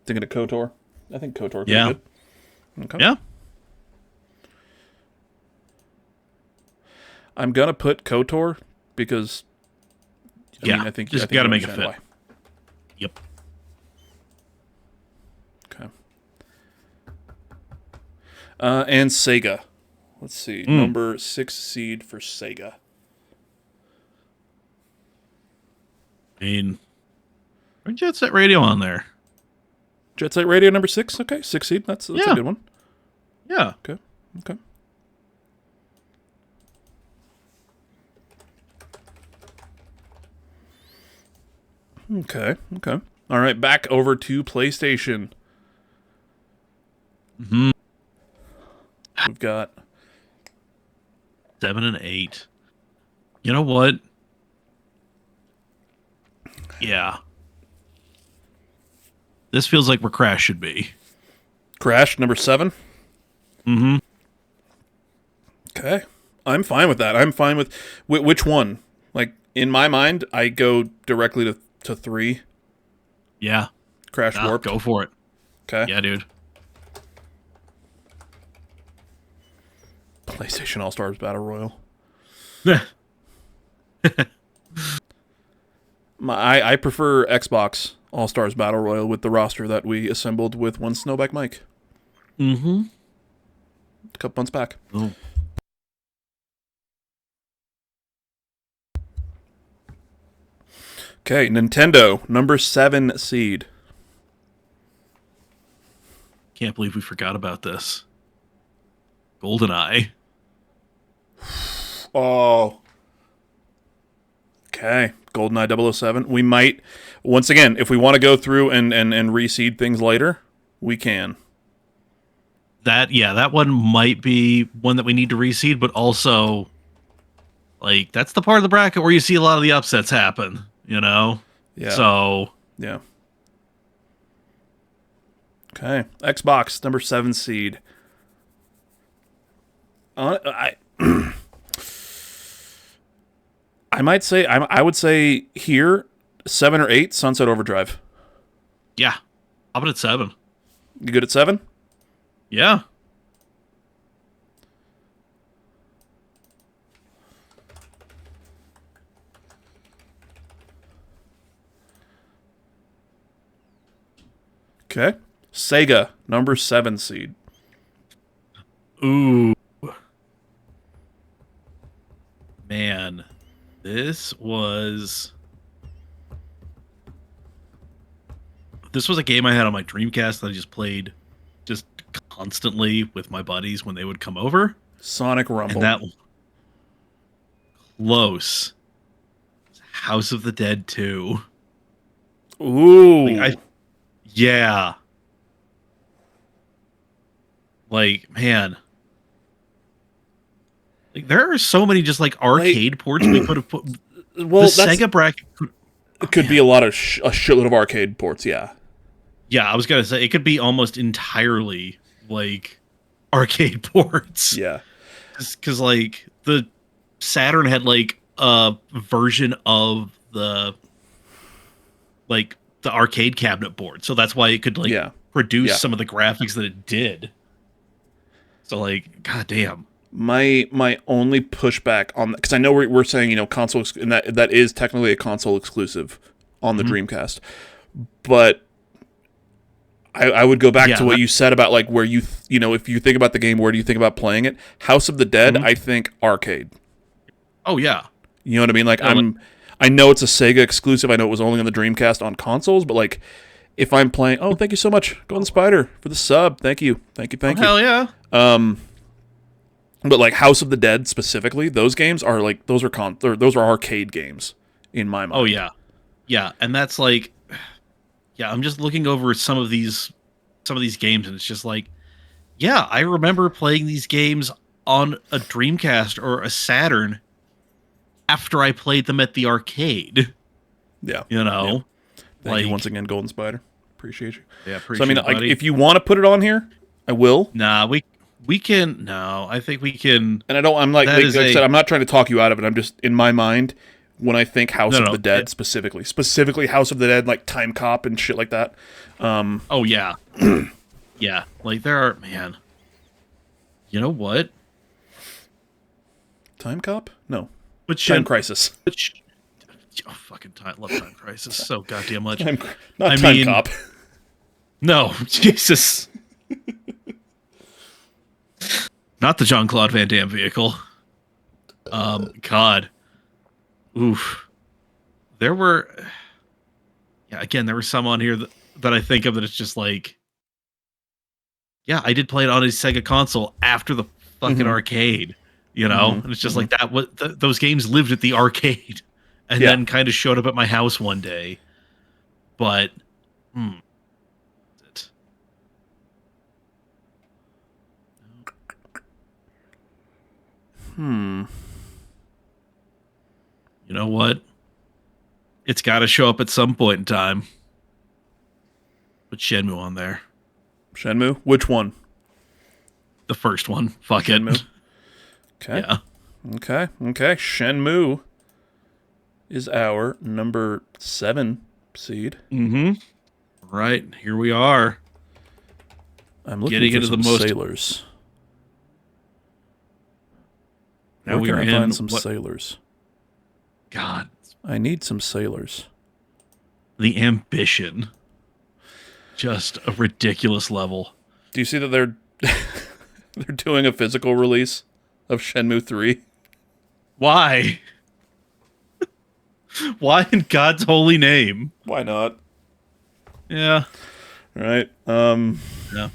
Thinking of KOTOR? I think KOTOR could be Yeah. good. Okay. Yeah. I'm gonna put KOTOR because I think just I think got to you make it understand fit. why. Yep. Okay. And Sega. Let's see. Number 6 seed for Sega. Jet Set Radio on there. Jet Set Radio number 6. Okay, 6 seed. That's a good one. Yeah. Okay. Okay. All right, back over to PlayStation. Mm-hmm. We've got 7 and 8. You know what? Yeah. This feels like where Crash should be. Crash number 7. Mm-hmm. Okay. I'm fine with that. I'm fine with which one? In my mind, I go directly to 3. Yeah. Crash Warped. Go for it. Okay. Yeah, dude. PlayStation All-Stars Battle Royal. I prefer Xbox All-Stars Battle Royal with the roster that we assembled with one Snowback Mike. Mm-hmm. A couple months back. Oh. Okay, Nintendo, number 7 seed. Can't believe we forgot about this. GoldenEye. Oh. Okay, GoldenEye 007. We might... Once again, if we want to go through and reseed things later, we can. That one might be one that we need to reseed, but also, like, that's the part of the bracket where you see a lot of the upsets happen, you know? Yeah. So, yeah. Okay. Xbox, number 7 seed. I might say, I would say here, 7 or 8, Sunset Overdrive. yeah. How about at 7? You good at 7? Yeah. Okay. Sega, number 7 seed. Ooh. Man. This was a game I had on my Dreamcast that I just played just constantly with my buddies when they would come over. Sonic Rumble. And that close. House of the Dead 2. Ooh. Yeah. Like, man. Like, there are so many just like arcade ports we could have put. Well, the Sega bracket could be a lot of a shitload of arcade ports, yeah. Yeah, I was gonna say it could be almost entirely like arcade ports. Yeah. Because like the Saturn had like a version of the arcade cabinet board, so that's why it could like produce some of the graphics that it did. So like, goddamn. My only pushback on, because I know we're saying, you know, console, and that is technically a console exclusive on the Dreamcast, but I would go back to what you said about like where you know, if you think about the game, where do you think about playing it? House of the Dead, I think arcade. Oh yeah, you know what I mean. Like I know it's a Sega exclusive. I know it was only on the Dreamcast on consoles, but like if I'm playing, thank you so much, Golden Spider, for the sub. Thank you. Hell yeah. But like House of the Dead specifically, those games are like those are arcade games in my mind. Oh yeah, yeah, and that's like, yeah. I'm just looking over some of these games, and it's just like, yeah, I remember playing these games on a Dreamcast or a Saturn after I played them at the arcade. Yeah, you know. Yeah. Thank you once again, Golden Spider. Appreciate you. Yeah, appreciate. So I mean, like, if you want to put it on here, I will. Nah, we can. No, I think we can. And I'm like I said, I'm not trying to talk you out of it. I'm just, in my mind, when I think House of the Dead specifically House of the Dead, like Time Cop and shit like that. Oh yeah, yeah. Like there are, man. You know what? Time Cop? No. Time Crisis. Fucking time. Love Time Crisis so goddamn much. Time Cop. No, Jesus. Not the Jean-Claude Van Damme vehicle. God. Oof. There were... Yeah, again, there were some on here that I think of that it's just like... Yeah, I did play it on a Sega console after the fucking arcade, you know? And it's just like that. Those games lived at the arcade and then kind of showed up at my house one day. But... You know what? It's got to show up at some point in time. Put Shenmue on there. Shenmue? Which one? The first one. Fuck Shenmue. it. Okay. Yeah. Okay. Shenmue is our number 7 seed. Right. Here we are. I'm looking for some sailors. Now Where we can I find some sailors? God. I need some sailors. The ambition. Just a ridiculous level. Do you see that they're doing a physical release of Shenmue 3? Why? Why in God's holy name? Why not? Yeah. Right. Yeah.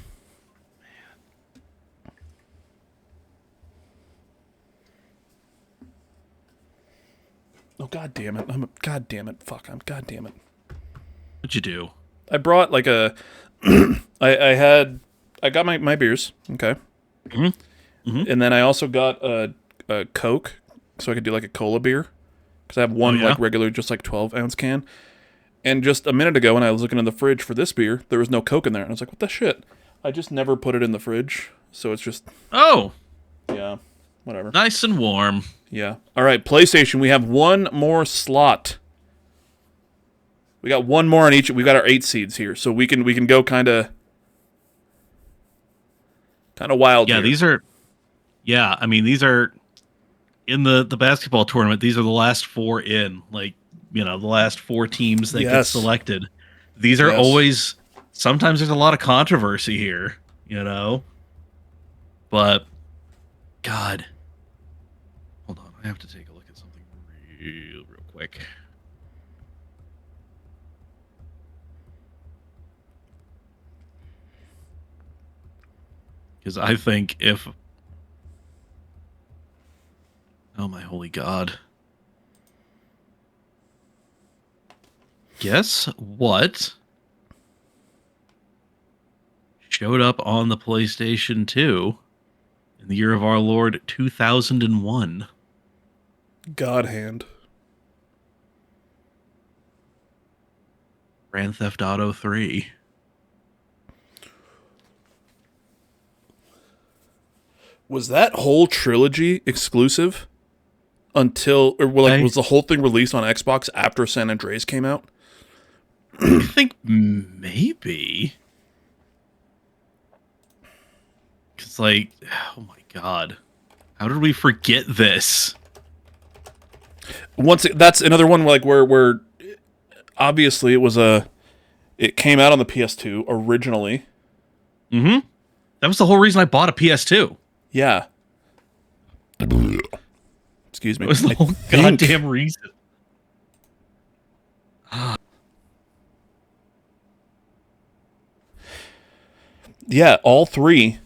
Oh, God damn it. God damn it. Fuck. God damn it. What'd you do? I brought like a I got my beers, okay, Hmm. Hmm. and then I also got a Coke, so I could do like a cola beer because I have Oh one yeah. like regular just like 12-ounce can. And just a minute ago, when I was looking in the fridge for this beer, there was no Coke in there, and I was like, "What the shit?" I just never put it in the fridge, so it's just Oh, yeah, whatever. nice and warm. Yeah. All right, PlayStation. We have one more slot. We got one more on each. We got our 8 seeds here, so we can go kind of wild Yeah, here. these are. Yeah, I mean these are in the basketball tournament. These are the last four in. Like the last four teams that get Yes. selected. These are Yes. always. Sometimes there's a lot of controversy here. But God, hold on. I have to take a look at something real quick. Because I think if, oh my holy God, guess what showed up on the PlayStation 2 in the year of our Lord 2001? God hand. Grand Theft Auto 3. Was that whole trilogy exclusive until, or well, like, I was the whole thing released on Xbox after San Andreas came out? I think maybe. Because, like, oh my God. How did we forget this? That's another one like where obviously it came out on the PS2 originally. Mm-hmm. That was the whole reason I bought a PS2. Yeah. Excuse me. That was the I whole think- goddamn reason. Yeah, all three,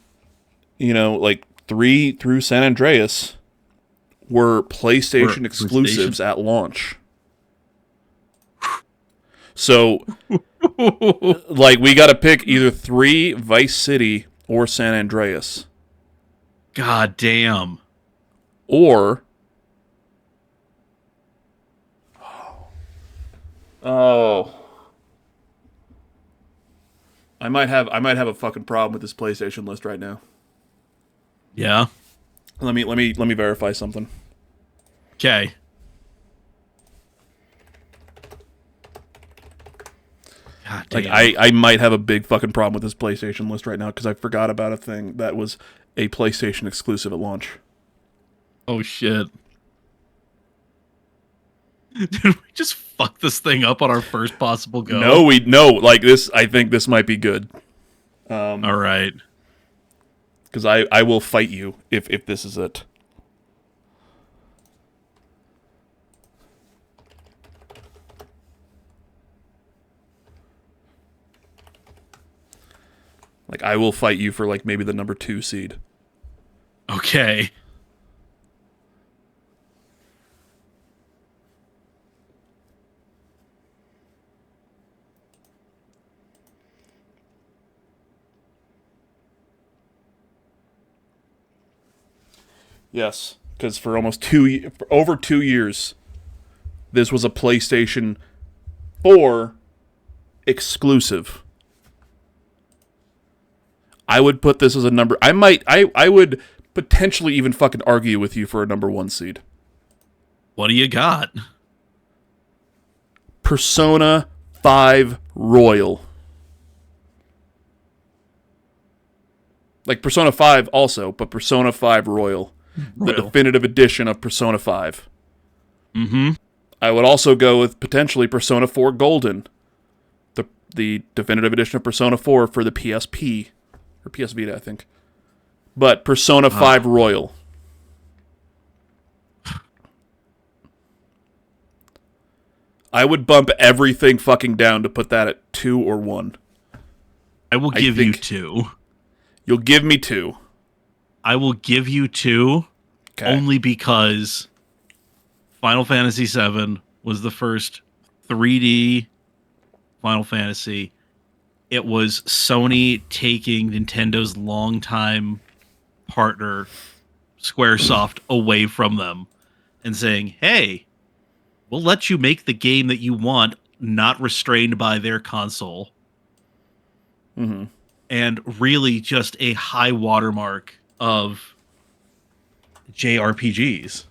like 3 through San Andreas were PlayStation exclusives at launch. So, like, we got to pick either 3 Vice City or San Andreas. God damn. Or oh, I might have a fucking problem with this PlayStation list right now. Yeah. Let me verify something. Okay. God damn. Like I might have a big fucking problem with this PlayStation list right now because I forgot about a thing that was a PlayStation exclusive at launch. Oh shit. Did we just fuck this thing up on our first possible go? No, like this. I think this might be good. All right. Because I will fight you if this is it. Like I will fight you for like maybe the number 2 seed. Okay. Yes, because for over 2 years, this was a PlayStation 4 exclusive. I would put this as a number. I would potentially even fucking argue with you for a number 1 seed. What do you got? Persona 5 Royal. Like Persona 5 also, but Persona 5 Royal. The definitive edition of Persona 5. Mm-hmm. I would also go with potentially Persona 4 Golden. The definitive edition of Persona 4 for the PSP. Or PS Vita, I think. But Persona 5 Royal. I would bump everything fucking down to put that at 2 or 1. I will give you 2. You'll give me 2. I will give you 2 only because Final Fantasy VII was the first 3D Final Fantasy, it was Sony taking Nintendo's longtime partner, Squaresoft, away from them and saying, hey, we'll let you make the game that you want, not restrained by their console. Mm-hmm. And really just a high watermark of JRPGs.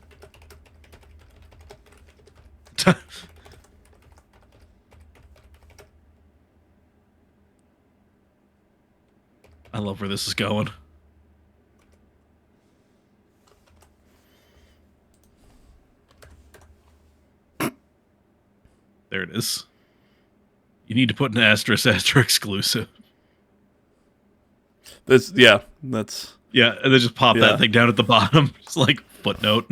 I love where this is going. There it is. You need to put an asterisk exclusive. That's Yeah, and then just pop that thing down at the bottom. It's like footnote.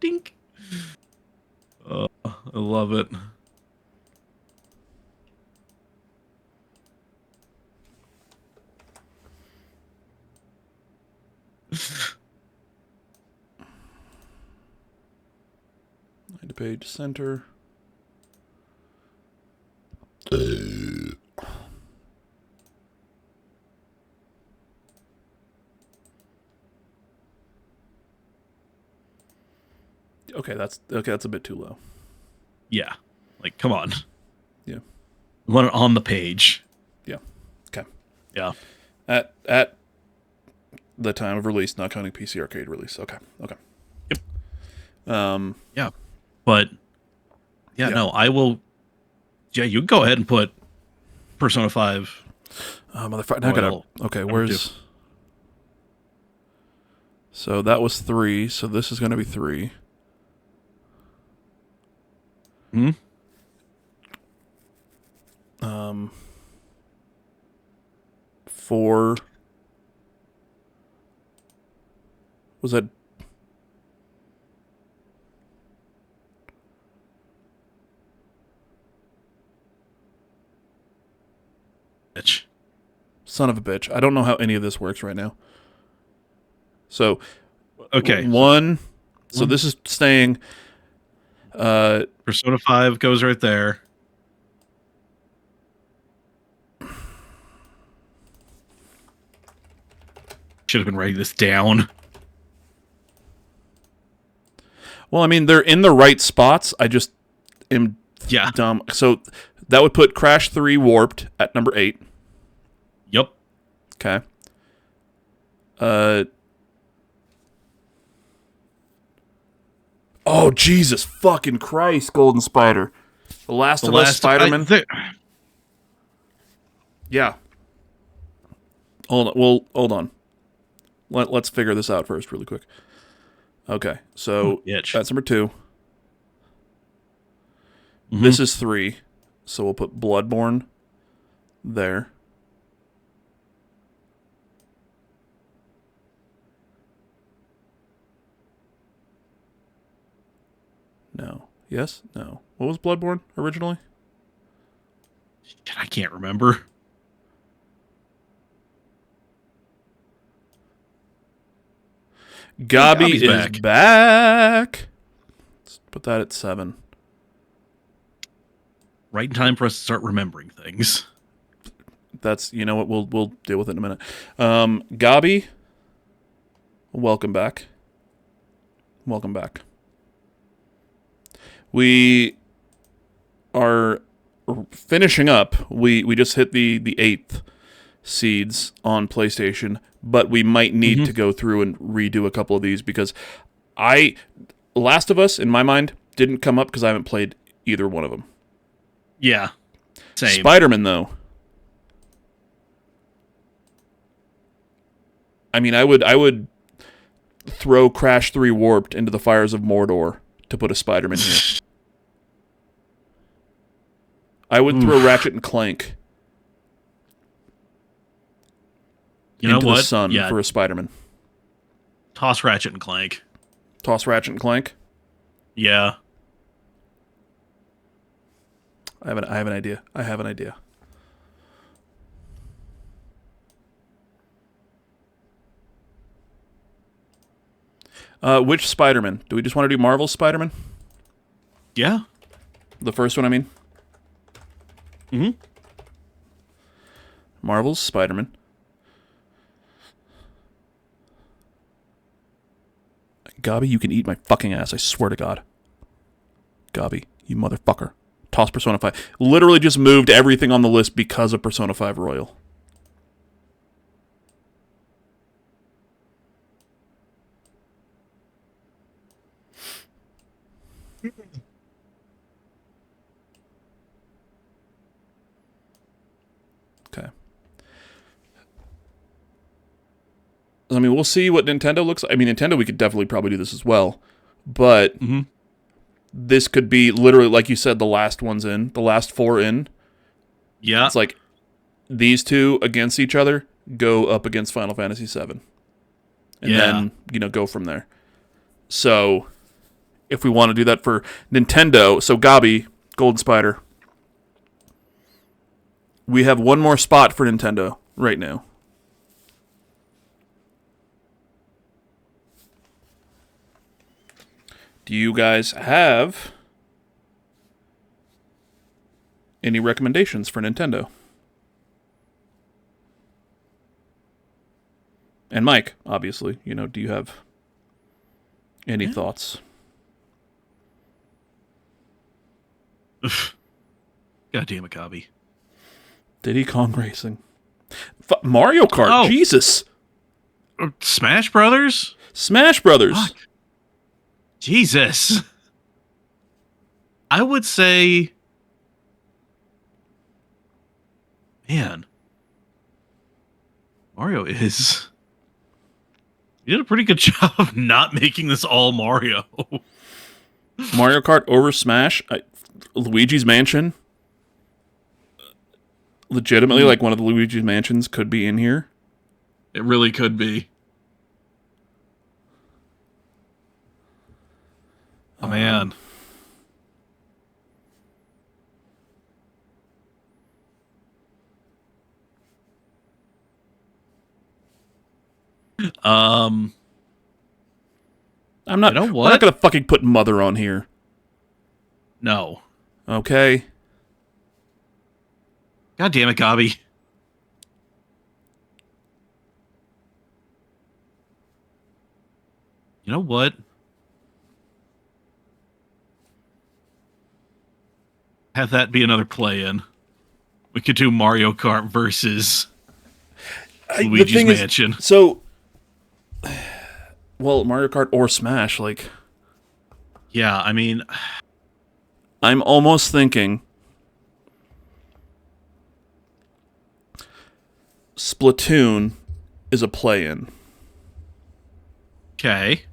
Dink. Oh, I love it. Page center. Okay, that's a bit too low. Yeah. Like, come on. Yeah. We want it on the page. Yeah. Okay. Yeah. At the time of release, not counting PC Arcade release. Okay. Yep. Yeah. But no, I will. Yeah, you can go ahead and put Persona 5. Motherfucker. Now I gotta. Okay, where's? So that was 3. So this is gonna be 3. Hmm. 4. Was that? Bitch. Son of a bitch. I don't know how any of this works right now. So, okay. 1. So this is staying. Persona 5 goes right there. Should have been writing this down. Well, I mean, they're in the right spots. I just am dumb. So that would put Crash 3 Warped at number 8. Yep. Okay. Oh, Jesus fucking Christ, Golden Spider. The Last of Us Spider-Man. Yeah. Hold on. Let's figure this out first really quick. Okay, so that's number 2. Mm-hmm. This is 3, so we'll put Bloodborne there. No. Yes? No. What was Bloodborne originally? I can't remember. Gabi is back. Let's put that at 7. Right in time for us to start remembering things. That's, you know what, we'll deal with it in a minute. Gabi, welcome back. Welcome back. We are finishing up. We just hit the 8th seeds on PlayStation, but we might need to go through and redo a couple of these because Last of Us, in my mind, didn't come up because I haven't played either one of them. Yeah. Same. Spider-Man, though. I mean, I would throw Crash 3 Warped into the fires of Mordor to put a Spider-Man here. I would throw Ratchet and Clank into the sun for a Spider-Man. Toss Ratchet and Clank. Toss Ratchet and Clank? Yeah. I have an idea. Which Spider-Man? Do we just want to do Marvel's Spider-Man? Yeah. The first one, I mean? Mm-hmm. Marvel's Spider-Man. Gobby, you can eat my fucking ass, I swear to God. Gobby, you motherfucker. Toss Persona 5. Literally just moved everything on the list because of Persona 5 Royal. Okay. I mean, we'll see what Nintendo looks like. I mean, Nintendo, we could definitely probably do this as well. But this could be literally, like you said, the last ones in. The last 4 in. Yeah. It's like these two against each other go up against Final Fantasy VII. And then, go from there. So, if we want to do that for Nintendo, so Gobby, Golden Spider, we have one more spot for Nintendo right now. Do you guys have any recommendations for Nintendo? And Mike, obviously, do you have any thoughts? God damn it, Gobby. Diddy Kong Racing. Mario Kart, Jesus. Smash Brothers? Smash Brothers. Fuck. Jesus. I would say... Man. Mario is... You did a pretty good job of not making this all Mario. Mario Kart over Smash. Luigi's Mansion. Legitimately, like one of the Luigi's Mansions could be in here. It really could be. Oh, man. I'm not. You know what? We're not gonna fucking put Mother on here. No. Okay. God damn it, Gobby. You know what? Have that be another play-in. We could do Mario Kart versus Luigi's Mansion. Well, Mario Kart or Smash, like... Yeah, I mean... I'm almost thinking... Splatoon is a play-in. Okay.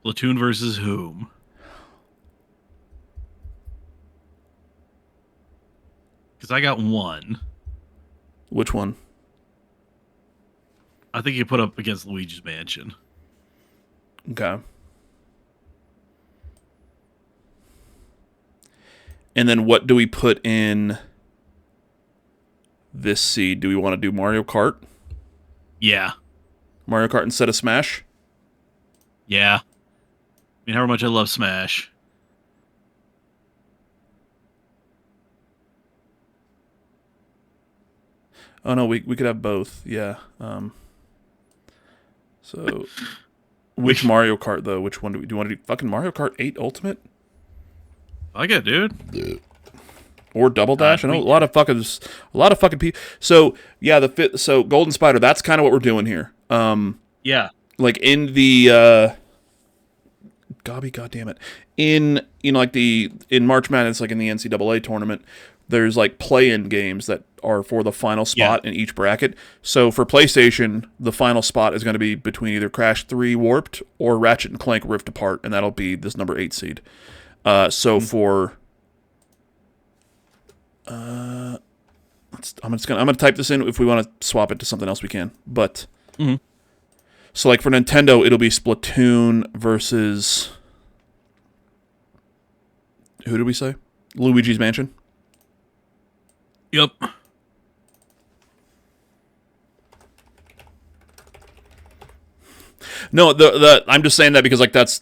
Splatoon versus whom? Because I got one. Which one? I think you put up against Luigi's Mansion. Okay. And then what do we put in this seed? Do we want to do Mario Kart? Yeah. Mario Kart instead of Smash? Yeah. I mean, however much I love Smash. Oh, no, we could have both. Yeah. So, which Mario Kart, though? Which one do you want to do? Fucking Mario Kart 8 Ultimate? Fuck it, dude. Or Double Dash? I know a lot of fucking people. So, yeah, so Golden Spider, that's kind of what we're doing here. Yeah. Like in the, Gobby, goddammit. In March Madness, like in the NCAA tournament, there's like play-in games that are for the final spot in each bracket. So for PlayStation, the final spot is going to be between either Crash 3 Warped or Ratchet and Clank Rift Apart, and that'll be this number 8 seed. For I'm gonna type this in. If we want to swap it to something else, we can. But so like for Nintendo, it'll be Splatoon versus who did we say? Luigi's Mansion. Yep. No, I'm just saying that because like that's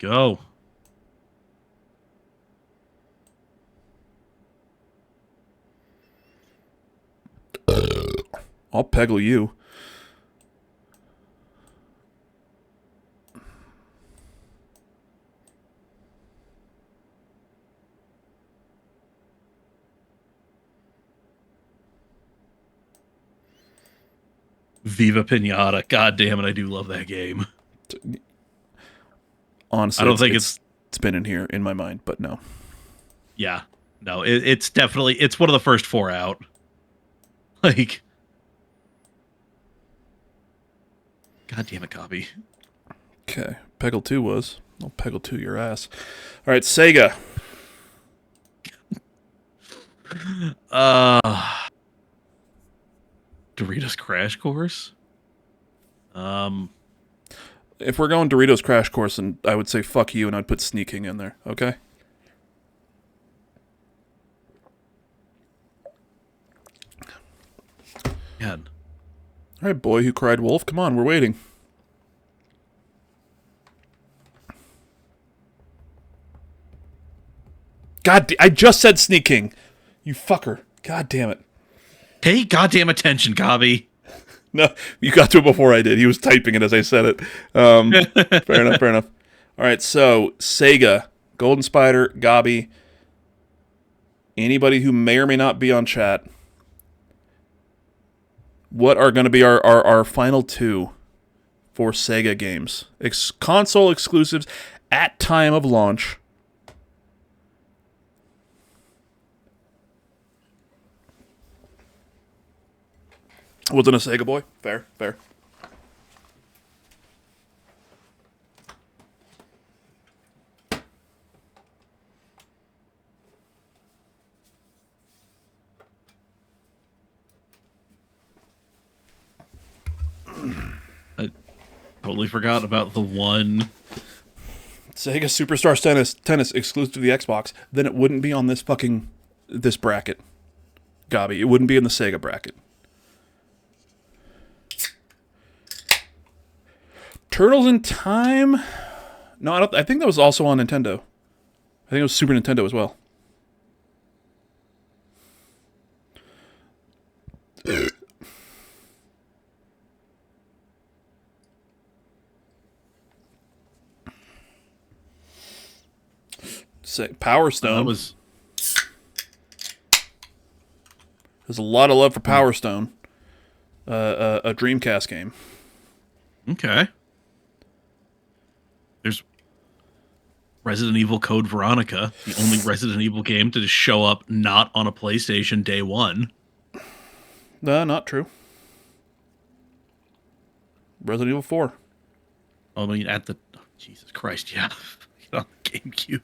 Go. I'll peggle you. Viva Pinata. God damn it, I do love that game. Honestly, I don't think it's been in here in my mind, but no. yeah. No, it's definitely it's one of the first 4 out. Like, God damn it, copy. Okay, Peggle 2 was. I'll Peggle 2 your ass. All right, Sega. Doritos Crash Course. If we're going Doritos Crash Course, and I would say fuck you, and I'd put Sneaking in there. Okay. Man. All right, Boy Who Cried Wolf. Come on, we're waiting. God, I just said Sneaking. You fucker. God damn it. Pay goddamn attention, Cobby. No, you got to it before I did. He was typing it as I said it. Fair enough, fair enough. All right, so Sega, Golden Spider, Gabi, anybody who may or may not be on chat, what are going to be our final 2 for Sega games? Console exclusives at time of launch. Wasn't a Sega boy. Fair, fair. I totally forgot about the one. Sega Superstars Tennis exclusive to the Xbox. Then it wouldn't be on this bracket. Gabi, it wouldn't be in the Sega bracket. Turtles in Time? No, I think that was also on Nintendo. I think it was Super Nintendo as well. Power Stone. That was. There's a lot of love for Power Stone. A Dreamcast game. Okay. There's Resident Evil Code Veronica, the only Resident Evil game to just show up not on a PlayStation day one. No, not true. Resident Evil 4. I mean, Jesus Christ, yeah. On the GameCube.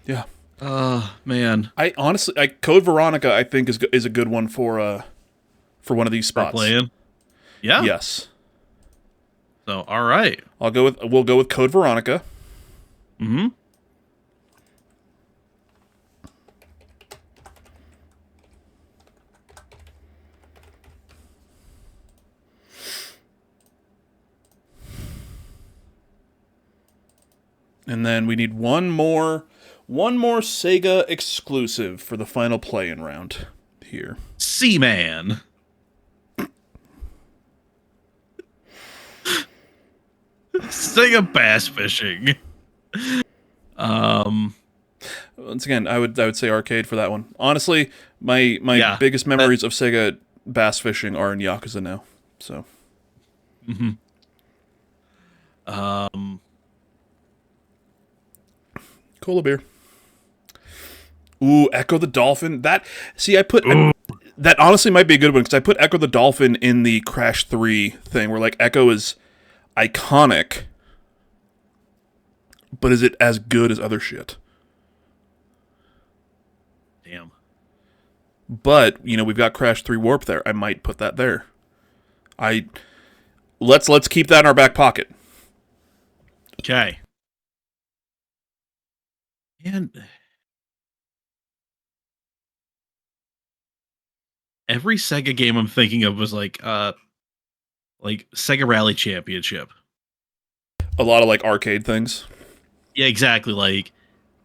Yeah. Man. I honestly, Code Veronica, I think is a good one for one of these spots. Playing? Yeah. Yes. So, all right. We'll go with Code Veronica. Mm-hmm. And then we need one more Sega exclusive for the final play-in round here. Seaman. Sega bass fishing. Once again, I would say arcade for that one. Honestly, my biggest memories of Sega bass fishing are in Yakuza now. So. Mm-hmm. Cola beer. Ooh, Echo the Dolphin. That honestly might be a good one because I put Echo the Dolphin in the Crash 3 thing where like Echo is iconic, but is it as good as other shit? Damn. But, we've got Crash 3 Warp there. I might put that there. Let's keep that in our back pocket. Okay. And every Sega game I'm thinking of was like Sega Rally Championship. A lot of like arcade things. Yeah, exactly. Like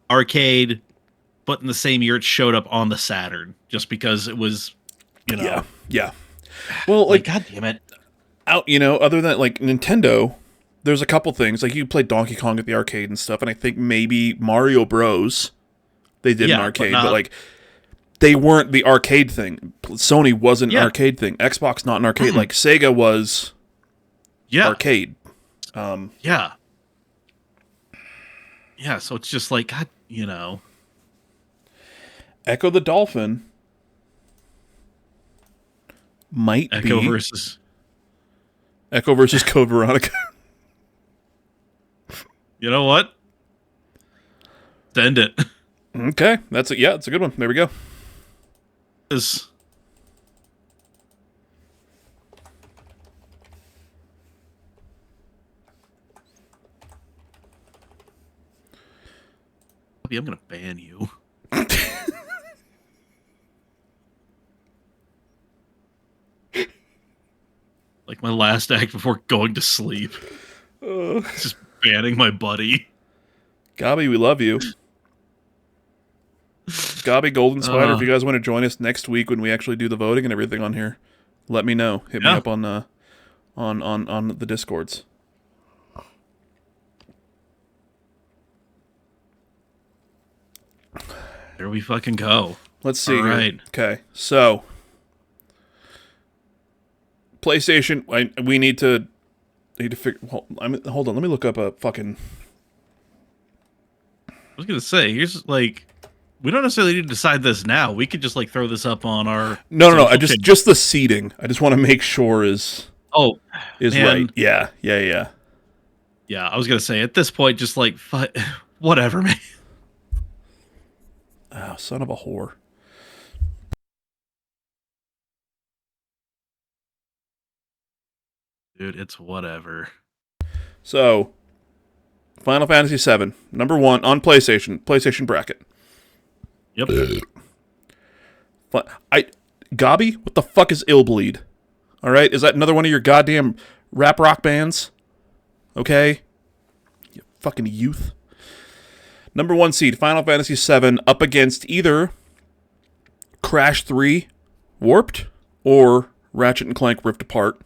arcade, but in the same year it showed up on the Saturn, just because it was, you Yeah, know, yeah. Well, like like God damn it. out, other than like Nintendo, there's a couple things like you played Donkey Kong at the arcade and stuff, and I think maybe Mario Bros. They did an Yeah, but arcade, but not. like they weren't the arcade thing. Sony wasn't an Yeah, arcade thing. Xbox not an arcade. Like Sega was yeah, arcade. yeah, yeah. So it's just like God. Echo the Dolphin might Echo be versus. Echo versus Code Veronica. You know what? Send it. Okay, that's it. Yeah, it's a good one. There we go. Is I'm gonna ban you. Like my last act before going to sleep. Just banning my buddy. Gabi, we love you. Gabi, Golden Spider, if you guys want to join us next week when we actually do the voting and everything on here, let me know. Hit me Yeah. up on the Discords. There we fucking go. Let's see All here. right. Okay, so PlayStation. We need to figure. Hold on. Let me look up a fucking. I was gonna say, here's like, we don't necessarily need to decide this now. We could just like throw this up on our. No. I social page. just the seating. I just want to make sure is Oh, man. right. Yeah. Yeah, I was gonna say at this point, just like whatever, man. Oh, son of a whore. Dude, it's whatever. So, Final Fantasy VII, number 1 on PlayStation bracket. Yep. Gabi, what the fuck is Illbleed? All right, is that another one of your goddamn rap rock bands? Okay, you fucking youth. Number 1 seed, Final Fantasy VII, up against either Crash 3, Warped, or Ratchet and Clank Rift Apart.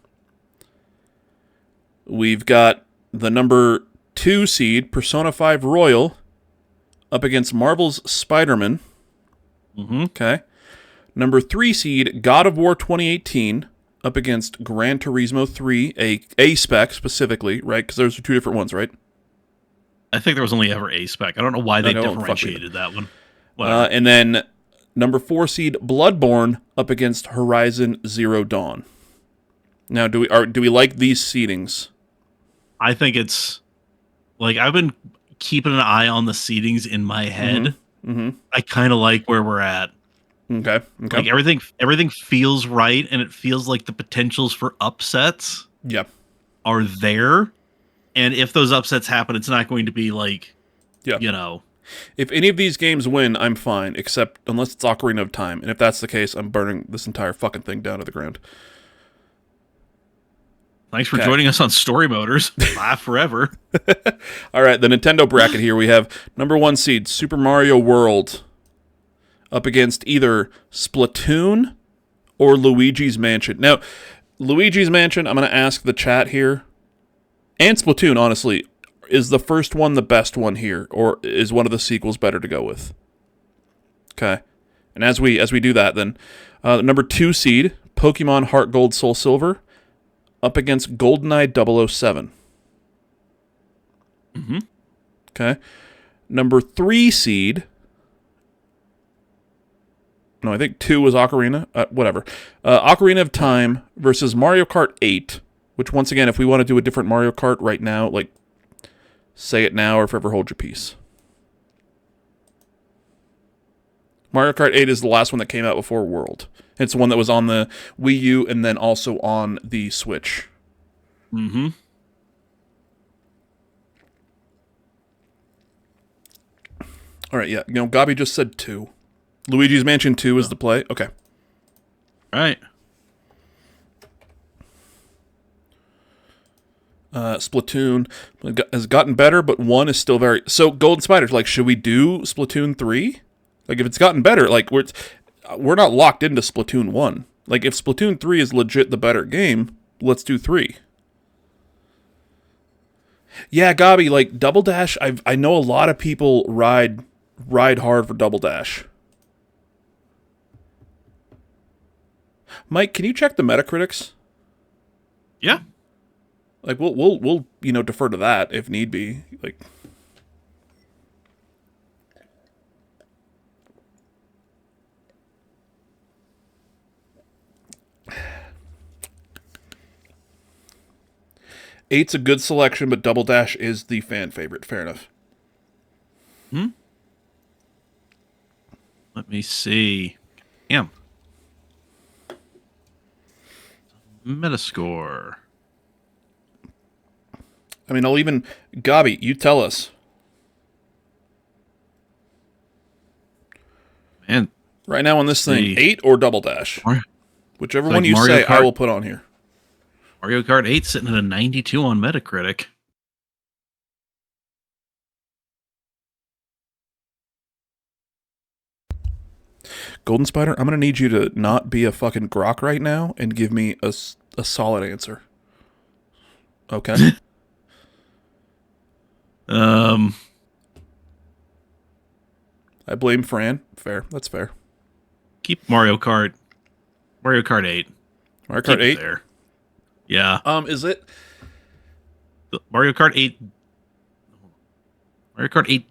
We've got the number 2 seed, Persona 5 Royal, up against Marvel's Spider-Man. Okay. Number 3 seed, God of War 2018, up against Gran Turismo 3, a spec specifically, right? Because those are 2 different ones, right? I think there was only ever a spec. I don't know why they I don't differentiated that one. Whatever. And then number 4 seed, Bloodborne, up against Horizon Zero Dawn. Now, do we like these seedings? I think it's like I've been keeping an eye on the seedings in my head. I kind of like where we're at. Okay. Like everything feels right, and it feels like the potentials for upsets are there. And if those upsets happen, it's not going to be like, If any of these games win, I'm fine, except unless it's Ocarina of Time. And if that's the case, I'm burning this entire fucking thing down to the ground. Thanks for joining us on Storymoders. Laugh forever. All right, the Nintendo bracket here. We have number 1 seed, Super Mario World, up against either Splatoon or Luigi's Mansion. Now, Luigi's Mansion, I'm going to ask the chat here, and Splatoon, honestly, is the first one the best one here, or is one of the sequels better to go with? Okay. And as we do that, then number 2 seed, Pokemon Heart Gold Soul Silver, up against GoldenEye 007. Okay. Number 3 seed. No, I think 2 was Ocarina. Whatever. Ocarina of Time versus Mario Kart 8. Which, once again, if we want to do a different Mario Kart right now, like, say it now or forever hold your peace. Mario Kart 8 is the last one that came out before World. It's the one that was on the Wii U and then also on the Switch. All right, yeah. Gabi just said 2. Luigi's Mansion 2 is the play. Okay. All right. Splatoon has gotten better, but 1 is still very... So, Golden Spiders, like, should we do Splatoon 3? Like, if it's gotten better, like, we're not locked into Splatoon 1. Like, if Splatoon 3 is legit the better game, let's do 3. Yeah, Gabi, like, Double Dash, I know a lot of people ride hard for Double Dash. Mike, can you check the Metacritics? Yeah. Like, we'll defer to that if need be. Like, eight's a good selection, but Double Dash is the fan favorite. Fair enough. Let me see. Damn. Metascore. I mean, Gabi, you tell us. Man. Right now on this thing, 8 or Double Dash? Whichever one you Mario say, Kart, I will put on here. Mario Kart 8 sitting at a 92 on Metacritic. Golden Spider, I'm going to need you to not be a fucking grok right now and give me a solid answer. Okay? I blame Fran. Fair. That's fair. Keep Mario Kart 8. Mario Kart 8? There. Yeah. Is it? Mario Kart 8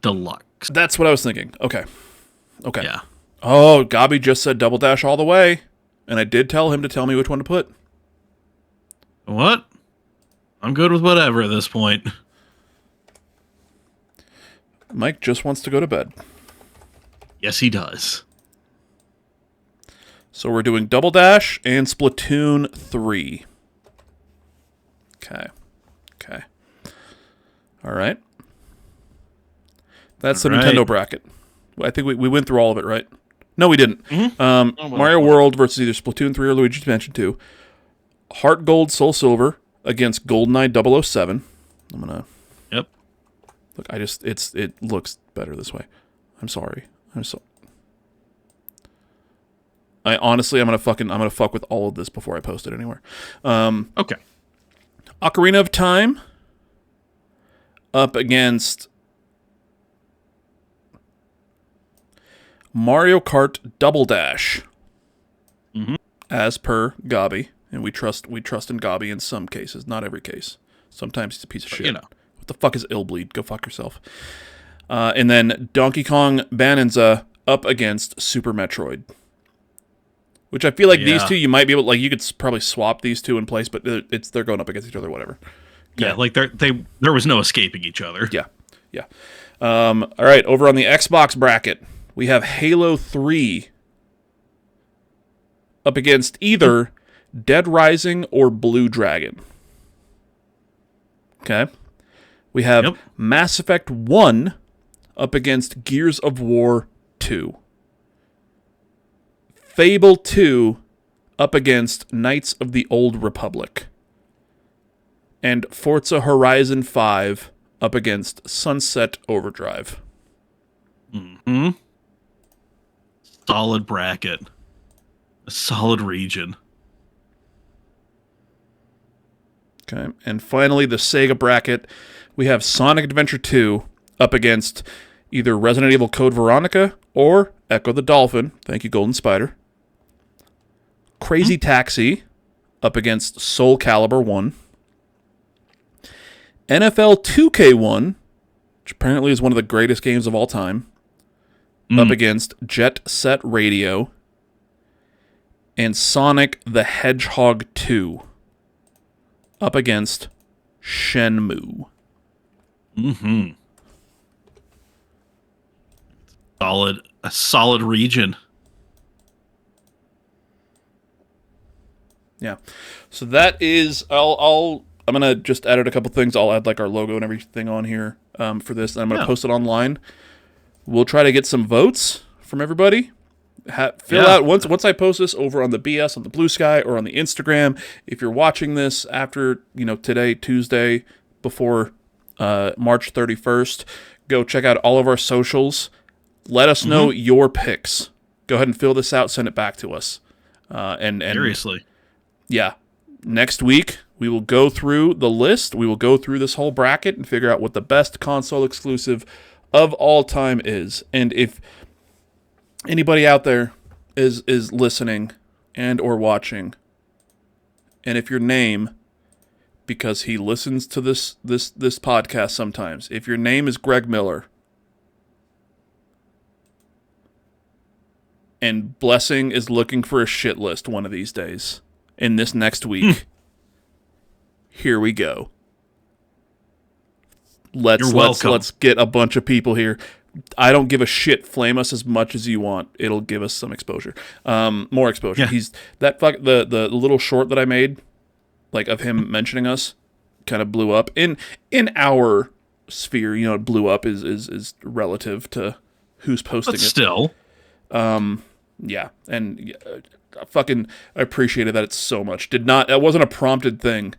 Deluxe. That's what I was thinking. Okay. Yeah. Oh, Gabi just said Double Dash all the way. And I did tell him to tell me which one to put. What? I'm good with whatever at this point. Mike just wants to go to bed. Yes, he does. So we're doing Double Dash and Splatoon 3. Okay. All right. That's the Nintendo bracket. I think we went through all of it, right? No, we didn't. Mm-hmm. Mario World versus either Splatoon 3 or Luigi's Mansion 2. Heart Gold, Soul Silver against GoldenEye 007. I'm gonna. Yep. Look, it looks better this way. I'm sorry. I'm gonna fuck with all of this before I post it anywhere. Okay. Ocarina of Time up against Mario Kart Double Dash. Mm-hmm. As per Gabi, and we trust in Gabi in some cases, not every case. Sometimes he's a piece of shit. What the fuck is Illbleed? Go fuck yourself. And then Donkey Kong Bonanza up against Super Metroid. Which I feel like these two, you might be able, like, you could probably swap these two in place, but they're going up against each other, whatever. Okay. Yeah, like there was no escaping each other. Yeah. All right, over on the Xbox bracket, we have Halo 3 up against either Dead Rising or Blue Dragon. Okay. We have Mass Effect 1 up against Gears of War 2. Fable 2 up against Knights of the Old Republic. And Forza Horizon 5 up against Sunset Overdrive. Mm-hmm. Solid bracket. A solid region. Okay. And finally, the Sega bracket. We have Sonic Adventure 2 up against either Resident Evil Code Veronica or Echo the Dolphin. Thank you, Golden Spider. Crazy Taxi up against Soul Calibur 1. NFL 2K1, which apparently is one of the greatest games of all time, up against Jet Set Radio. And Sonic the Hedgehog 2 up against Shenmue. Mm-hmm. A solid region. Yeah. So that is, I'm gonna just edit a couple things. I'll add like our logo and everything on here for this, and I'm gonna post it online. We'll try to get some votes from everybody. Fill out once I post this over on the BS on the Blue Sky or on the Instagram. If you're watching this after today, Tuesday, before March 31st, go check out all of our socials. Let us know your picks. Go ahead and fill this out. Send it back to us. And seriously, yeah. Next week we will go through the list. We will go through this whole bracket and figure out what the best console exclusive of all time is. And if anybody out there is listening and or watching, and if your name, because he listens to this podcast sometimes, if your name is Greg Miller and Blessing is looking for a shit list one of these days in this next week, here we go. Let's get a bunch of people here. I don't give a shit. Flame us as much as you want. It'll give us some exposure. More exposure. Yeah. He's the little short that I made, like of him mentioning us, kind of blew up in our sphere. It blew up is relative to who's posting but it. Still, yeah, and I appreciated that it's so much. That wasn't a prompted thing,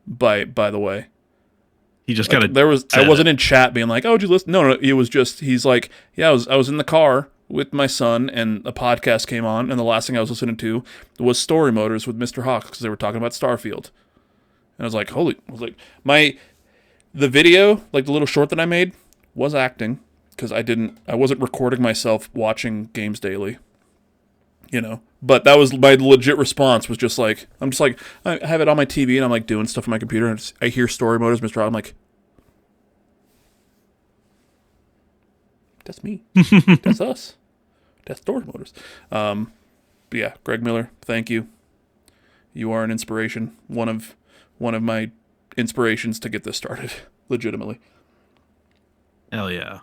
by the way. he just kind of I wasn't in chat being like, "Oh, did you listen?" No, it was just he's like, "Yeah, I was in the car with my son, and a podcast came on, and the last thing I was listening to was Storymoders with Mr. Hawks because they were talking about Starfield." And I was like, the video, like the little short that I made, was acting because I wasn't recording myself watching games daily, But that was my legit response. Was just like I have it on my TV and I'm like doing stuff on my computer and I hear Storymoders, Mr. Hawks. I'm like, that's me. That's us. That's Storymoders. But yeah, Greg Miller, thank you. You are an inspiration. One of my inspirations to get this started, legitimately. Hell yeah.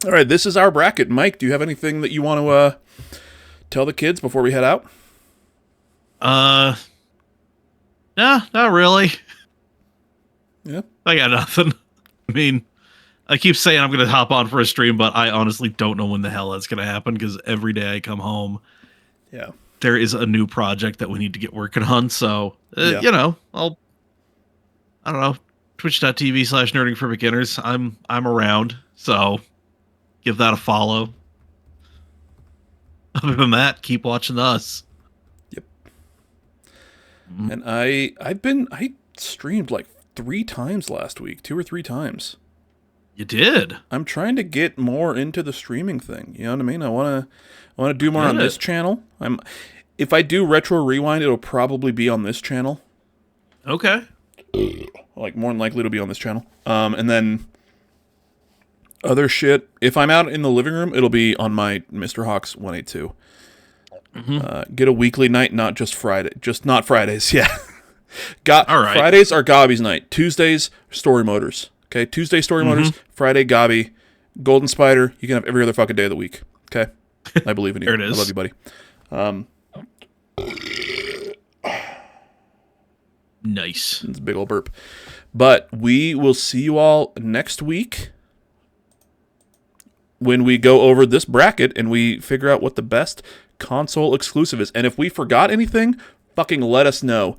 All right, this is our bracket. Mike, do you have anything that you want to tell the kids before we head out? Nah, not really. Yeah. I got nothing. I mean, I keep saying I'm going to hop on for a stream, but I honestly don't know when the hell that's going to happen because every day I come home, there is a new project that we need to get working on. So, I don't know, twitch.tv/nerding for beginners. I'm around, so give that a follow. Other than that, keep watching us. Yep. And I streamed like 3 times last week, 2 or 3 times. You did. I'm trying to get more into the streaming thing. You know what I mean? I want to do more on this channel. If I do Retro Rewind, it'll probably be on this channel. Okay. Like more than likely it'll be on this channel. And then other shit, if I'm out in the living room, it'll be on my Mr. Hawks 182. Get a weekly night, not just Friday. Just not Fridays, yeah. All right. Fridays are Gobby's night. Tuesdays, Storymoders. Okay, Tuesday, Storymoders. Friday, Gobby. Golden Spider, you can have every other fucking day of the week. Okay? I believe in you. There it is. I love you, buddy. Nice. It's a big old burp. But we will see you all next week when we go over this bracket and we figure out what the best console exclusive is. And if we forgot anything, fucking let us know.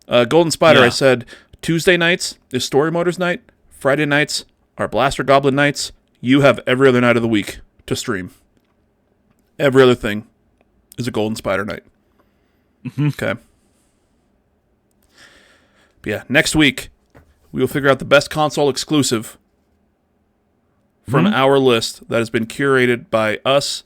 Golden Spider, I said Tuesday nights is Storymoders night. Friday nights are Blaster Goblin nights. You have every other night of the week to stream. Every other thing is a Golden Spider night. Okay. But yeah, next week we will figure out the best console exclusive from our list that has been curated by us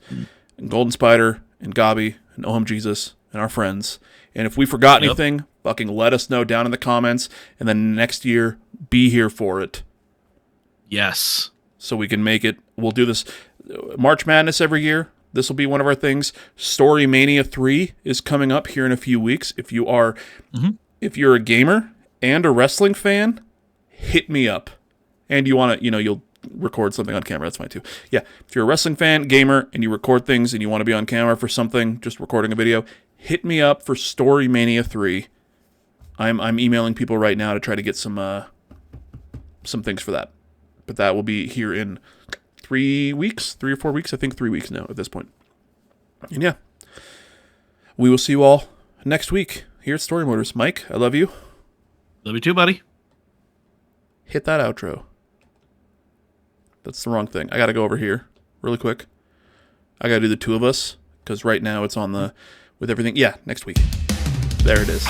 and Golden Spider and Gobby and OM Jesus and our friends. And if we forgot anything, fucking let us know down in the comments. And then next year, be here for it. Yes. So we can make it. We'll do this March Madness every year. This will be one of our things. Story Mania 3 is coming up here in a few weeks. If you are, if you're a gamer and a wrestling fan, hit me up. And you want to, you'll record something on camera. That's fine too. Yeah. If you're a wrestling fan, gamer, and you record things and you want to be on camera for something, just recording a video, hit me up for Story Mania 3. I'm emailing people right now to try to get some things for that. But that will be here in 3 weeks, 3 or 4 weeks. I think 3 weeks now at this point. And yeah, we will see you all next week here at Storymoders. Mike, I love you. Love you too, buddy. Hit that outro. That's the wrong thing. I got to go over here really quick. I got to do the two of us because right now it's on the, with everything. Yeah, next week. There it is.